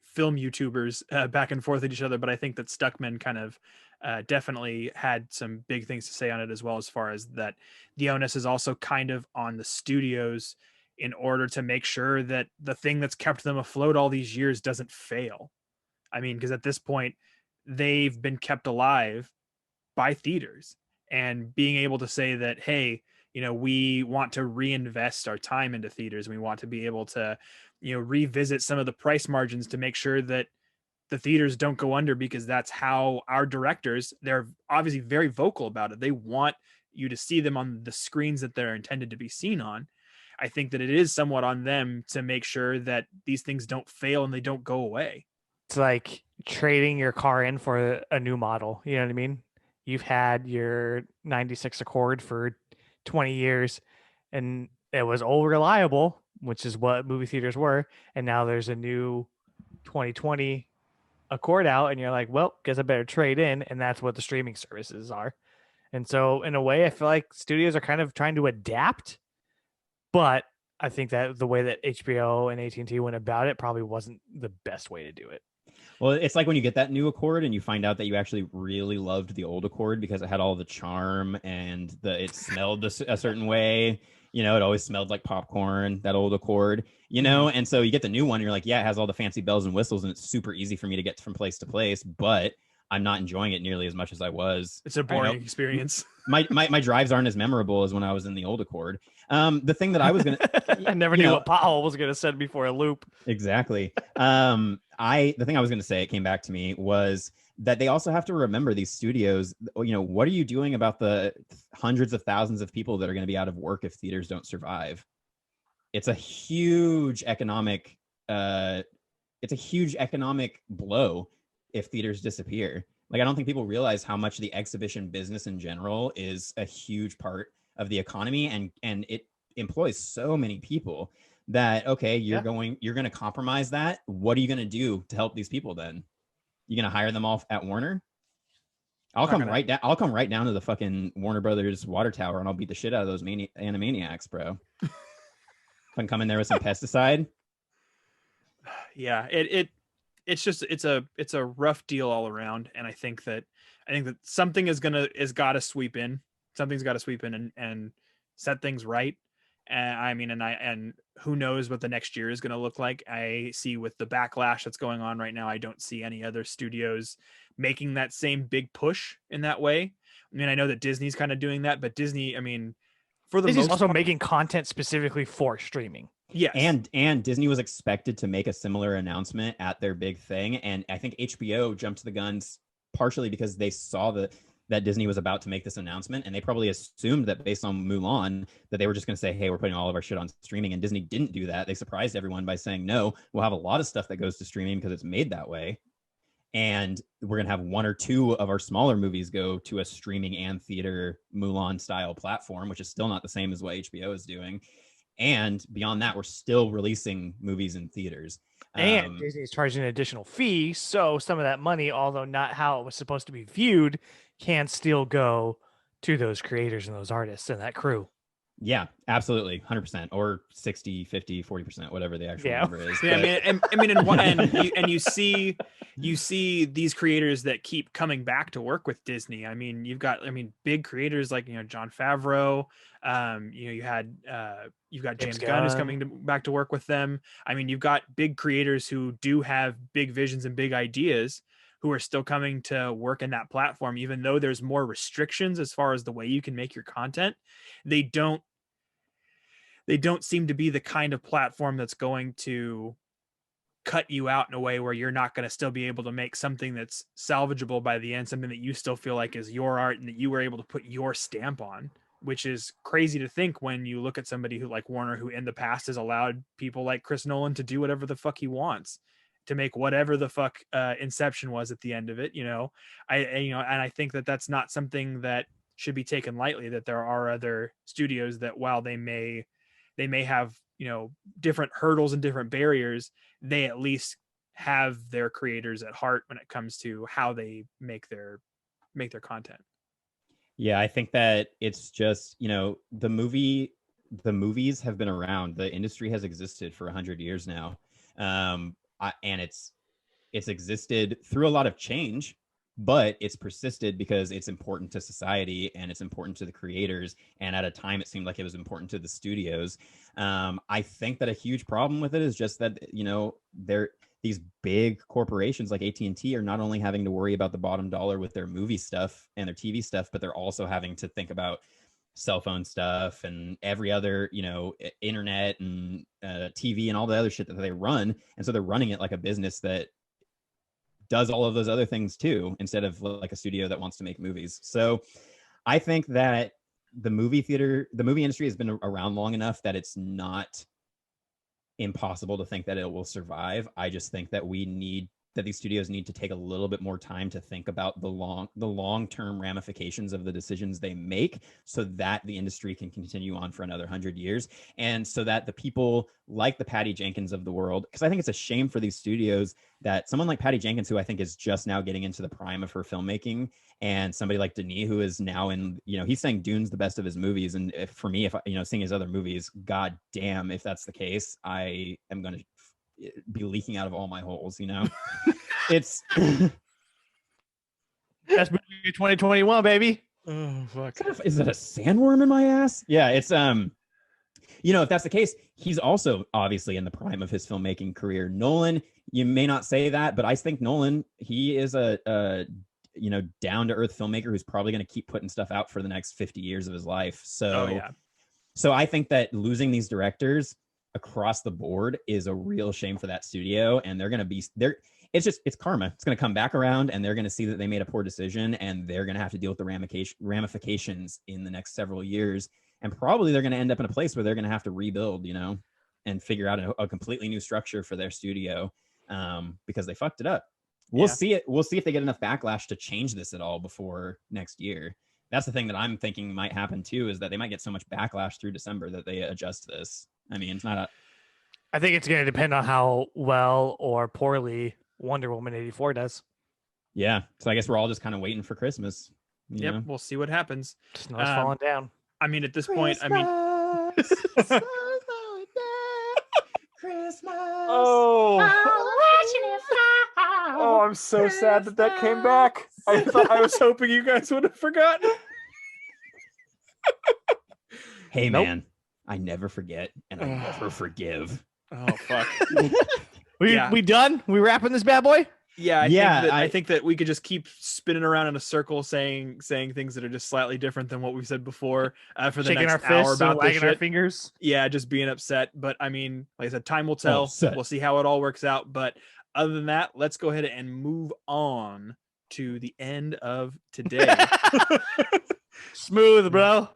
film YouTubers back and forth at each other, but I think that Stuckman kind of definitely had some big things to say on it as well, as far as that the onus is also kind of on the studios in order to make sure that the thing that's kept them afloat all these years doesn't fail. I mean, because at this point they've been kept alive by theaters, and being able to say that, hey, we want to reinvest our time into theaters, and we want to be able to, revisit some of the price margins to make sure that the theaters don't go under, because that's how our directors, they're obviously very vocal about it. They want you to see them on the screens that they're intended to be seen on. I think that it is somewhat on them to make sure that these things don't fail and they don't go away. It's like trading your car in for a new model. You know what I mean? You've had your 96 Accord for 20 years, and it was all reliable, which is what movie theaters were. And now there's a new 2020 Accord out, and you're like, well, guess I better trade in. And that's what the streaming services are. And so, in a way, I feel like studios are kind of trying to adapt, but I think that the way that HBO and AT&T went about it probably wasn't the best way to do it. Well, it's like when you get that new Accord and you find out that you actually really loved the old Accord because it had all the charm and it smelled a certain way. You know, it always smelled like popcorn, that old Accord, you know? And so you get the new one, and you're like, yeah, it has all the fancy bells and whistles, and it's super easy for me to get from place to place, but I'm not enjoying it nearly as much as I was. It's a boring experience. My drives aren't as memorable as when I was in the old Accord. The thing that I was going to... I never knew what pothole was going to send me for a loop. Exactly. The thing I was going to say, it came back to me, was that they also have to remember, these studios, you know, what are you doing about the hundreds of thousands of people that are going to be out of work if theaters don't survive? It's a huge economic blow if theaters disappear. Like, I don't think people realize how much the exhibition business in general is a huge part of the economy, and it employs so many people that, okay, you're going to compromise that. What are you going to do to help these people then? You going to hire them off at Warner? I'll come right down to the fucking Warner Brothers water tower, and I'll beat the shit out of those Animaniacs, bro. If I can come in there with some pesticide. Yeah, it's a rough deal all around, and I think that something has got to sweep in. Something's got to sweep in and set things right. And who knows what the next year is going to look like. I see with the backlash that's going on right now, I don't see any other studios making that same big push in that way. I mean, I know that Disney's kind of doing that, but Disney, I mean, for the Disney's most also part, making content specifically for streaming. Yes. And Disney was expected to make a similar announcement at their big thing. And I think HBO jumped the guns partially because they saw that Disney was about to make this announcement, and they probably assumed that based on Mulan that they were just going to say, hey, we're putting all of our shit on streaming. And Disney didn't do that. They surprised everyone by saying, no, we'll have a lot of stuff that goes to streaming because it's made that way. And we're going to have one or two of our smaller movies go to a streaming and theater Mulan style platform, which is still not the same as what HBO is doing. And beyond that, we're still releasing movies in theaters. And Disney is charging an additional fee. So some of that money, although not how it was supposed to be viewed, can still go to those creators and those artists and that crew. Yeah, absolutely. 100% or 60, 50, 40%, whatever the actual number is. Yeah, I mean, and you see these creators that keep coming back to work with Disney. I mean, you've got, big creators like, Jon Favreau. You've got James Gunn who's coming back to work with them. I mean, you've got big creators who do have big visions and big ideas who are still coming to work in that platform, even though there's more restrictions as far as the way you can make your content. They don't seem to be the kind of platform that's going to cut you out in a way where you're not going to still be able to make something that's salvageable by the end, something that you still feel like is your art and that you were able to put your stamp on, which is crazy to think when you look at somebody who like Warner, who in the past has allowed people like Chris Nolan to do whatever the fuck he wants, to make whatever the fuck Inception was at the end of it. And I think that that's not something that should be taken lightly, that there are other studios that while they may have, different hurdles and different barriers, they at least have their creators at heart when it comes to how they make their content. Yeah, I think that it's just, the movies have been around. The industry has existed for 100 years now. And it's existed through a lot of change, but it's persisted because it's important to society and it's important to the creators. And at a time, it seemed like it was important to the studios. I think that a huge problem with it is just that, these big corporations like AT&T are not only having to worry about the bottom dollar with their movie stuff and their TV stuff, but they're also having to think about cell phone stuff and every other, internet and TV and all the other shit that they run. And so they're running it like a business that does all of those other things too, instead of like a studio that wants to make movies. So I think that the movie industry has been around long enough that it's not impossible to think that it will survive. I just think that we need that these studios need to take a little bit more time to think about the long-term ramifications of the decisions they make, so that the industry can continue on for another 100 years, and so that the people like the Patty Jenkins of the world, because I think it's a shame for these studios that someone like Patty Jenkins, who I think is just now getting into the prime of her filmmaking, and somebody like Denis, who is now in, he's saying Dune's the best of his movies, and for me, if seeing his other movies, god damn, if that's the case, I am going to be leaking out of all my holes. It's best movie of 2021, baby. Oh fuck! Is that a sandworm in my ass? Yeah, it's if that's the case, he's also obviously in the prime of his filmmaking career. Nolan, you may not say that, but I think Nolan, he is a down to earth filmmaker who's probably going to keep putting stuff out for the next 50 years of his life. So I think that losing these directors across the board is a real shame for that studio, and they're going to be there. It's karma. It's going to come back around, and they're going to see that they made a poor decision, and they're going to have to deal with the ramifications in the next several years. And probably they're going to end up in a place where they're going to have to rebuild, and figure out a completely new structure for their studio, because they fucked it up. We'll see it. We'll see if they get enough backlash to change this at all before next year. That's the thing that I'm thinking might happen too, is that they might get so much backlash through December that they adjust this. I mean, it's not I think it's going to depend on how well or poorly Wonder Woman 84 does. Yeah. So I guess we're all just kind of waiting for Christmas. Yep. know? We'll see what happens. Snow's falling down. I mean, at this point, Christmas. Oh, I'm so sad that came back. I was hoping you guys would have forgotten. Hey, man, I never forget, and I never forgive. Oh, fuck. We done? We wrapping this bad boy? Yeah, I think that we could just keep spinning around in a circle, saying things that are just slightly different than what we've said before for the shaking next our hour fists about and this wagging shit. our fingers. Yeah, just being upset. But I mean, like I said, time will tell. We'll see how it all works out. But other than that, let's go ahead and move on to the end of today. Smooth, bro.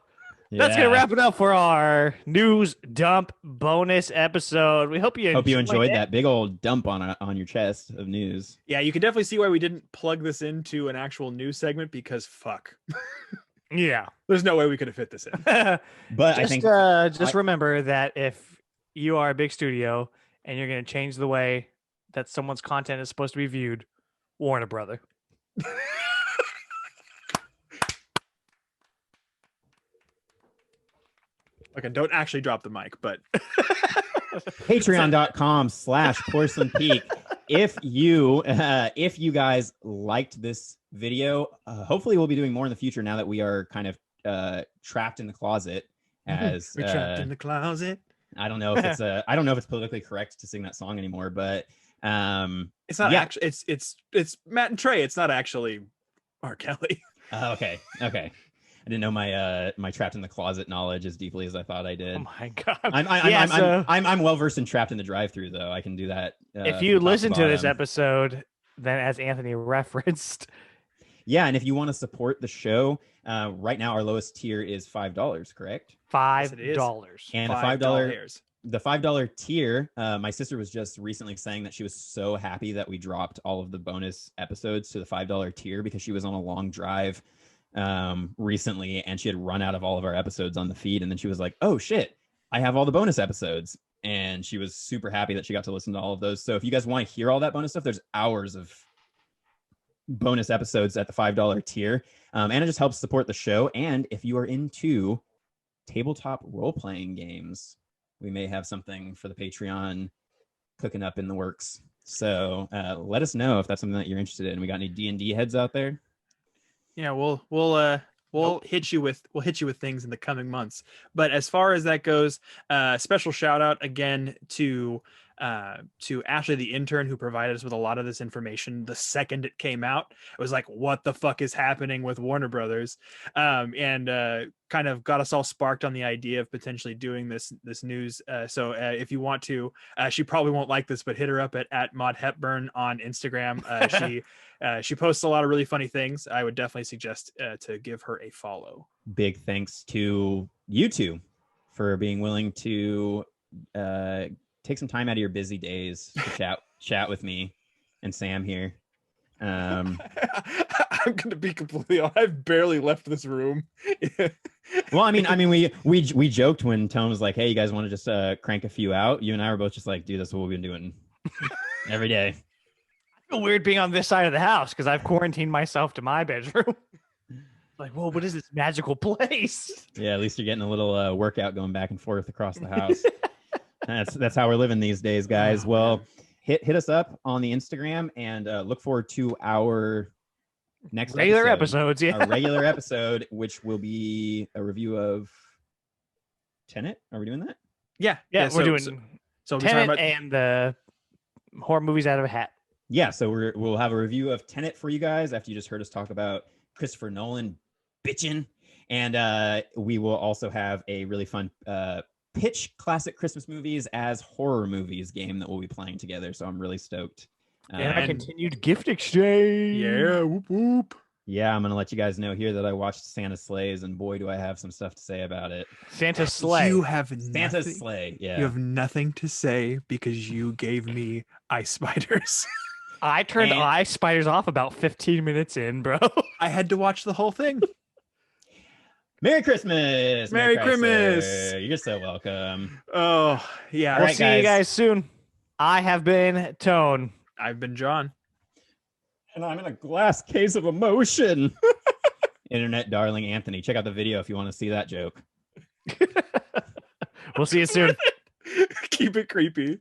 Yeah. That's gonna wrap it up for our news dump bonus episode. We hope you enjoyed that big old dump on your chest of news. Yeah, you can definitely see why we didn't plug this into an actual news segment, because fuck. Yeah, there's no way we could have fit this in. But I think remember that if you are a big studio and you're going to change the way that someone's content is supposed to be viewed, Warner Brother. Okay, don't actually drop the mic, but patreon.com/porcelain peak. If you guys liked this video, hopefully we'll be doing more in the future now that we are kind of trapped in the closet. As we're trapped in the closet. I don't know if it's politically correct to sing that song anymore, but it's not actually it's Matt and Trey. It's not actually R. Kelly. Okay. I didn't know my trapped in the closet knowledge as deeply as I thought I did. Oh my god! I'm well versed in trapped in the drive-through, though. I can do that. If you listen to this episode, then as Anthony referenced, yeah, and if you want to support the show, right now our lowest tier is $5. Correct? $5, and the $5 tier. My sister was just recently saying that she was so happy that we dropped all of the bonus episodes to the $5 tier because she was on a long drive recently, and she had run out of all of our episodes on the feed, and then she was like, oh shit, I have all the bonus episodes, and she was super happy that she got to listen to all of those. So if you guys want to hear all that bonus stuff, there's hours of bonus episodes at the $5 tier, and it just helps support the show. And if you are into tabletop role-playing games, we may have something for the Patreon cooking up in the works, so let us know if that's something that you're interested in. We got any D&D heads out there? Yeah, we'll hit you with things in the coming months. But as far as that goes, special shout out again to Ashley, the intern, who provided us with a lot of this information the second it came out. It was like, what the fuck is happening with Warner Brothers? And kind of got us all sparked on the idea of potentially doing this news. So if you want to, she probably won't like this, but hit her up at Maud Hepburn on Instagram. She posts a lot of really funny things. I would definitely suggest to give her a follow. Big thanks to you two for being willing to take some time out of your busy days to chat with me. and Sam here. I'm gonna be completely honest. I've barely left this room. Well, I mean, we joked when Tone was like, "Hey, you guys want to just crank a few out?" You and I were both just like, "Dude, that's what we've been doing every day." I feel weird being on this side of the house because I've quarantined myself to my bedroom. Like, whoa, what is this magical place? Yeah, at least you're getting a little workout going back and forth across the house. That's how we're living these days, guys. Well, hit us up on the Instagram and look forward to our next regular episodes. Yeah, our regular episode, which will be a review of Tenet. Are we doing that? Yeah, we're doing so Tenet and the horror movies out of a hat. Yeah, so we'll have a review of Tenet for you guys after you just heard us talk about Christopher Nolan bitching, and we will also have a really fun pitch classic Christmas movies as horror movies game that we'll be playing together. So I'm really stoked. And a continued gift exchange. Yeah, whoop whoop. Yeah, I'm gonna let you guys know here that I watched Santa Sleighs, and boy, do I have some stuff to say about it. Santa Sleigh. You have Santa's Sleigh. Yeah, you have nothing to say because you gave me ice spiders. I turned ice spiders off about 15 minutes in, bro. I had to watch the whole thing. Merry Christmas! Merry Christmas! You're so welcome. Oh, yeah. We'll see you guys soon. I have been Tone. I've been John. And I'm in a glass case of emotion. Internet darling Anthony. Check out the video if you want to see that joke. We'll see you soon. Keep it creepy.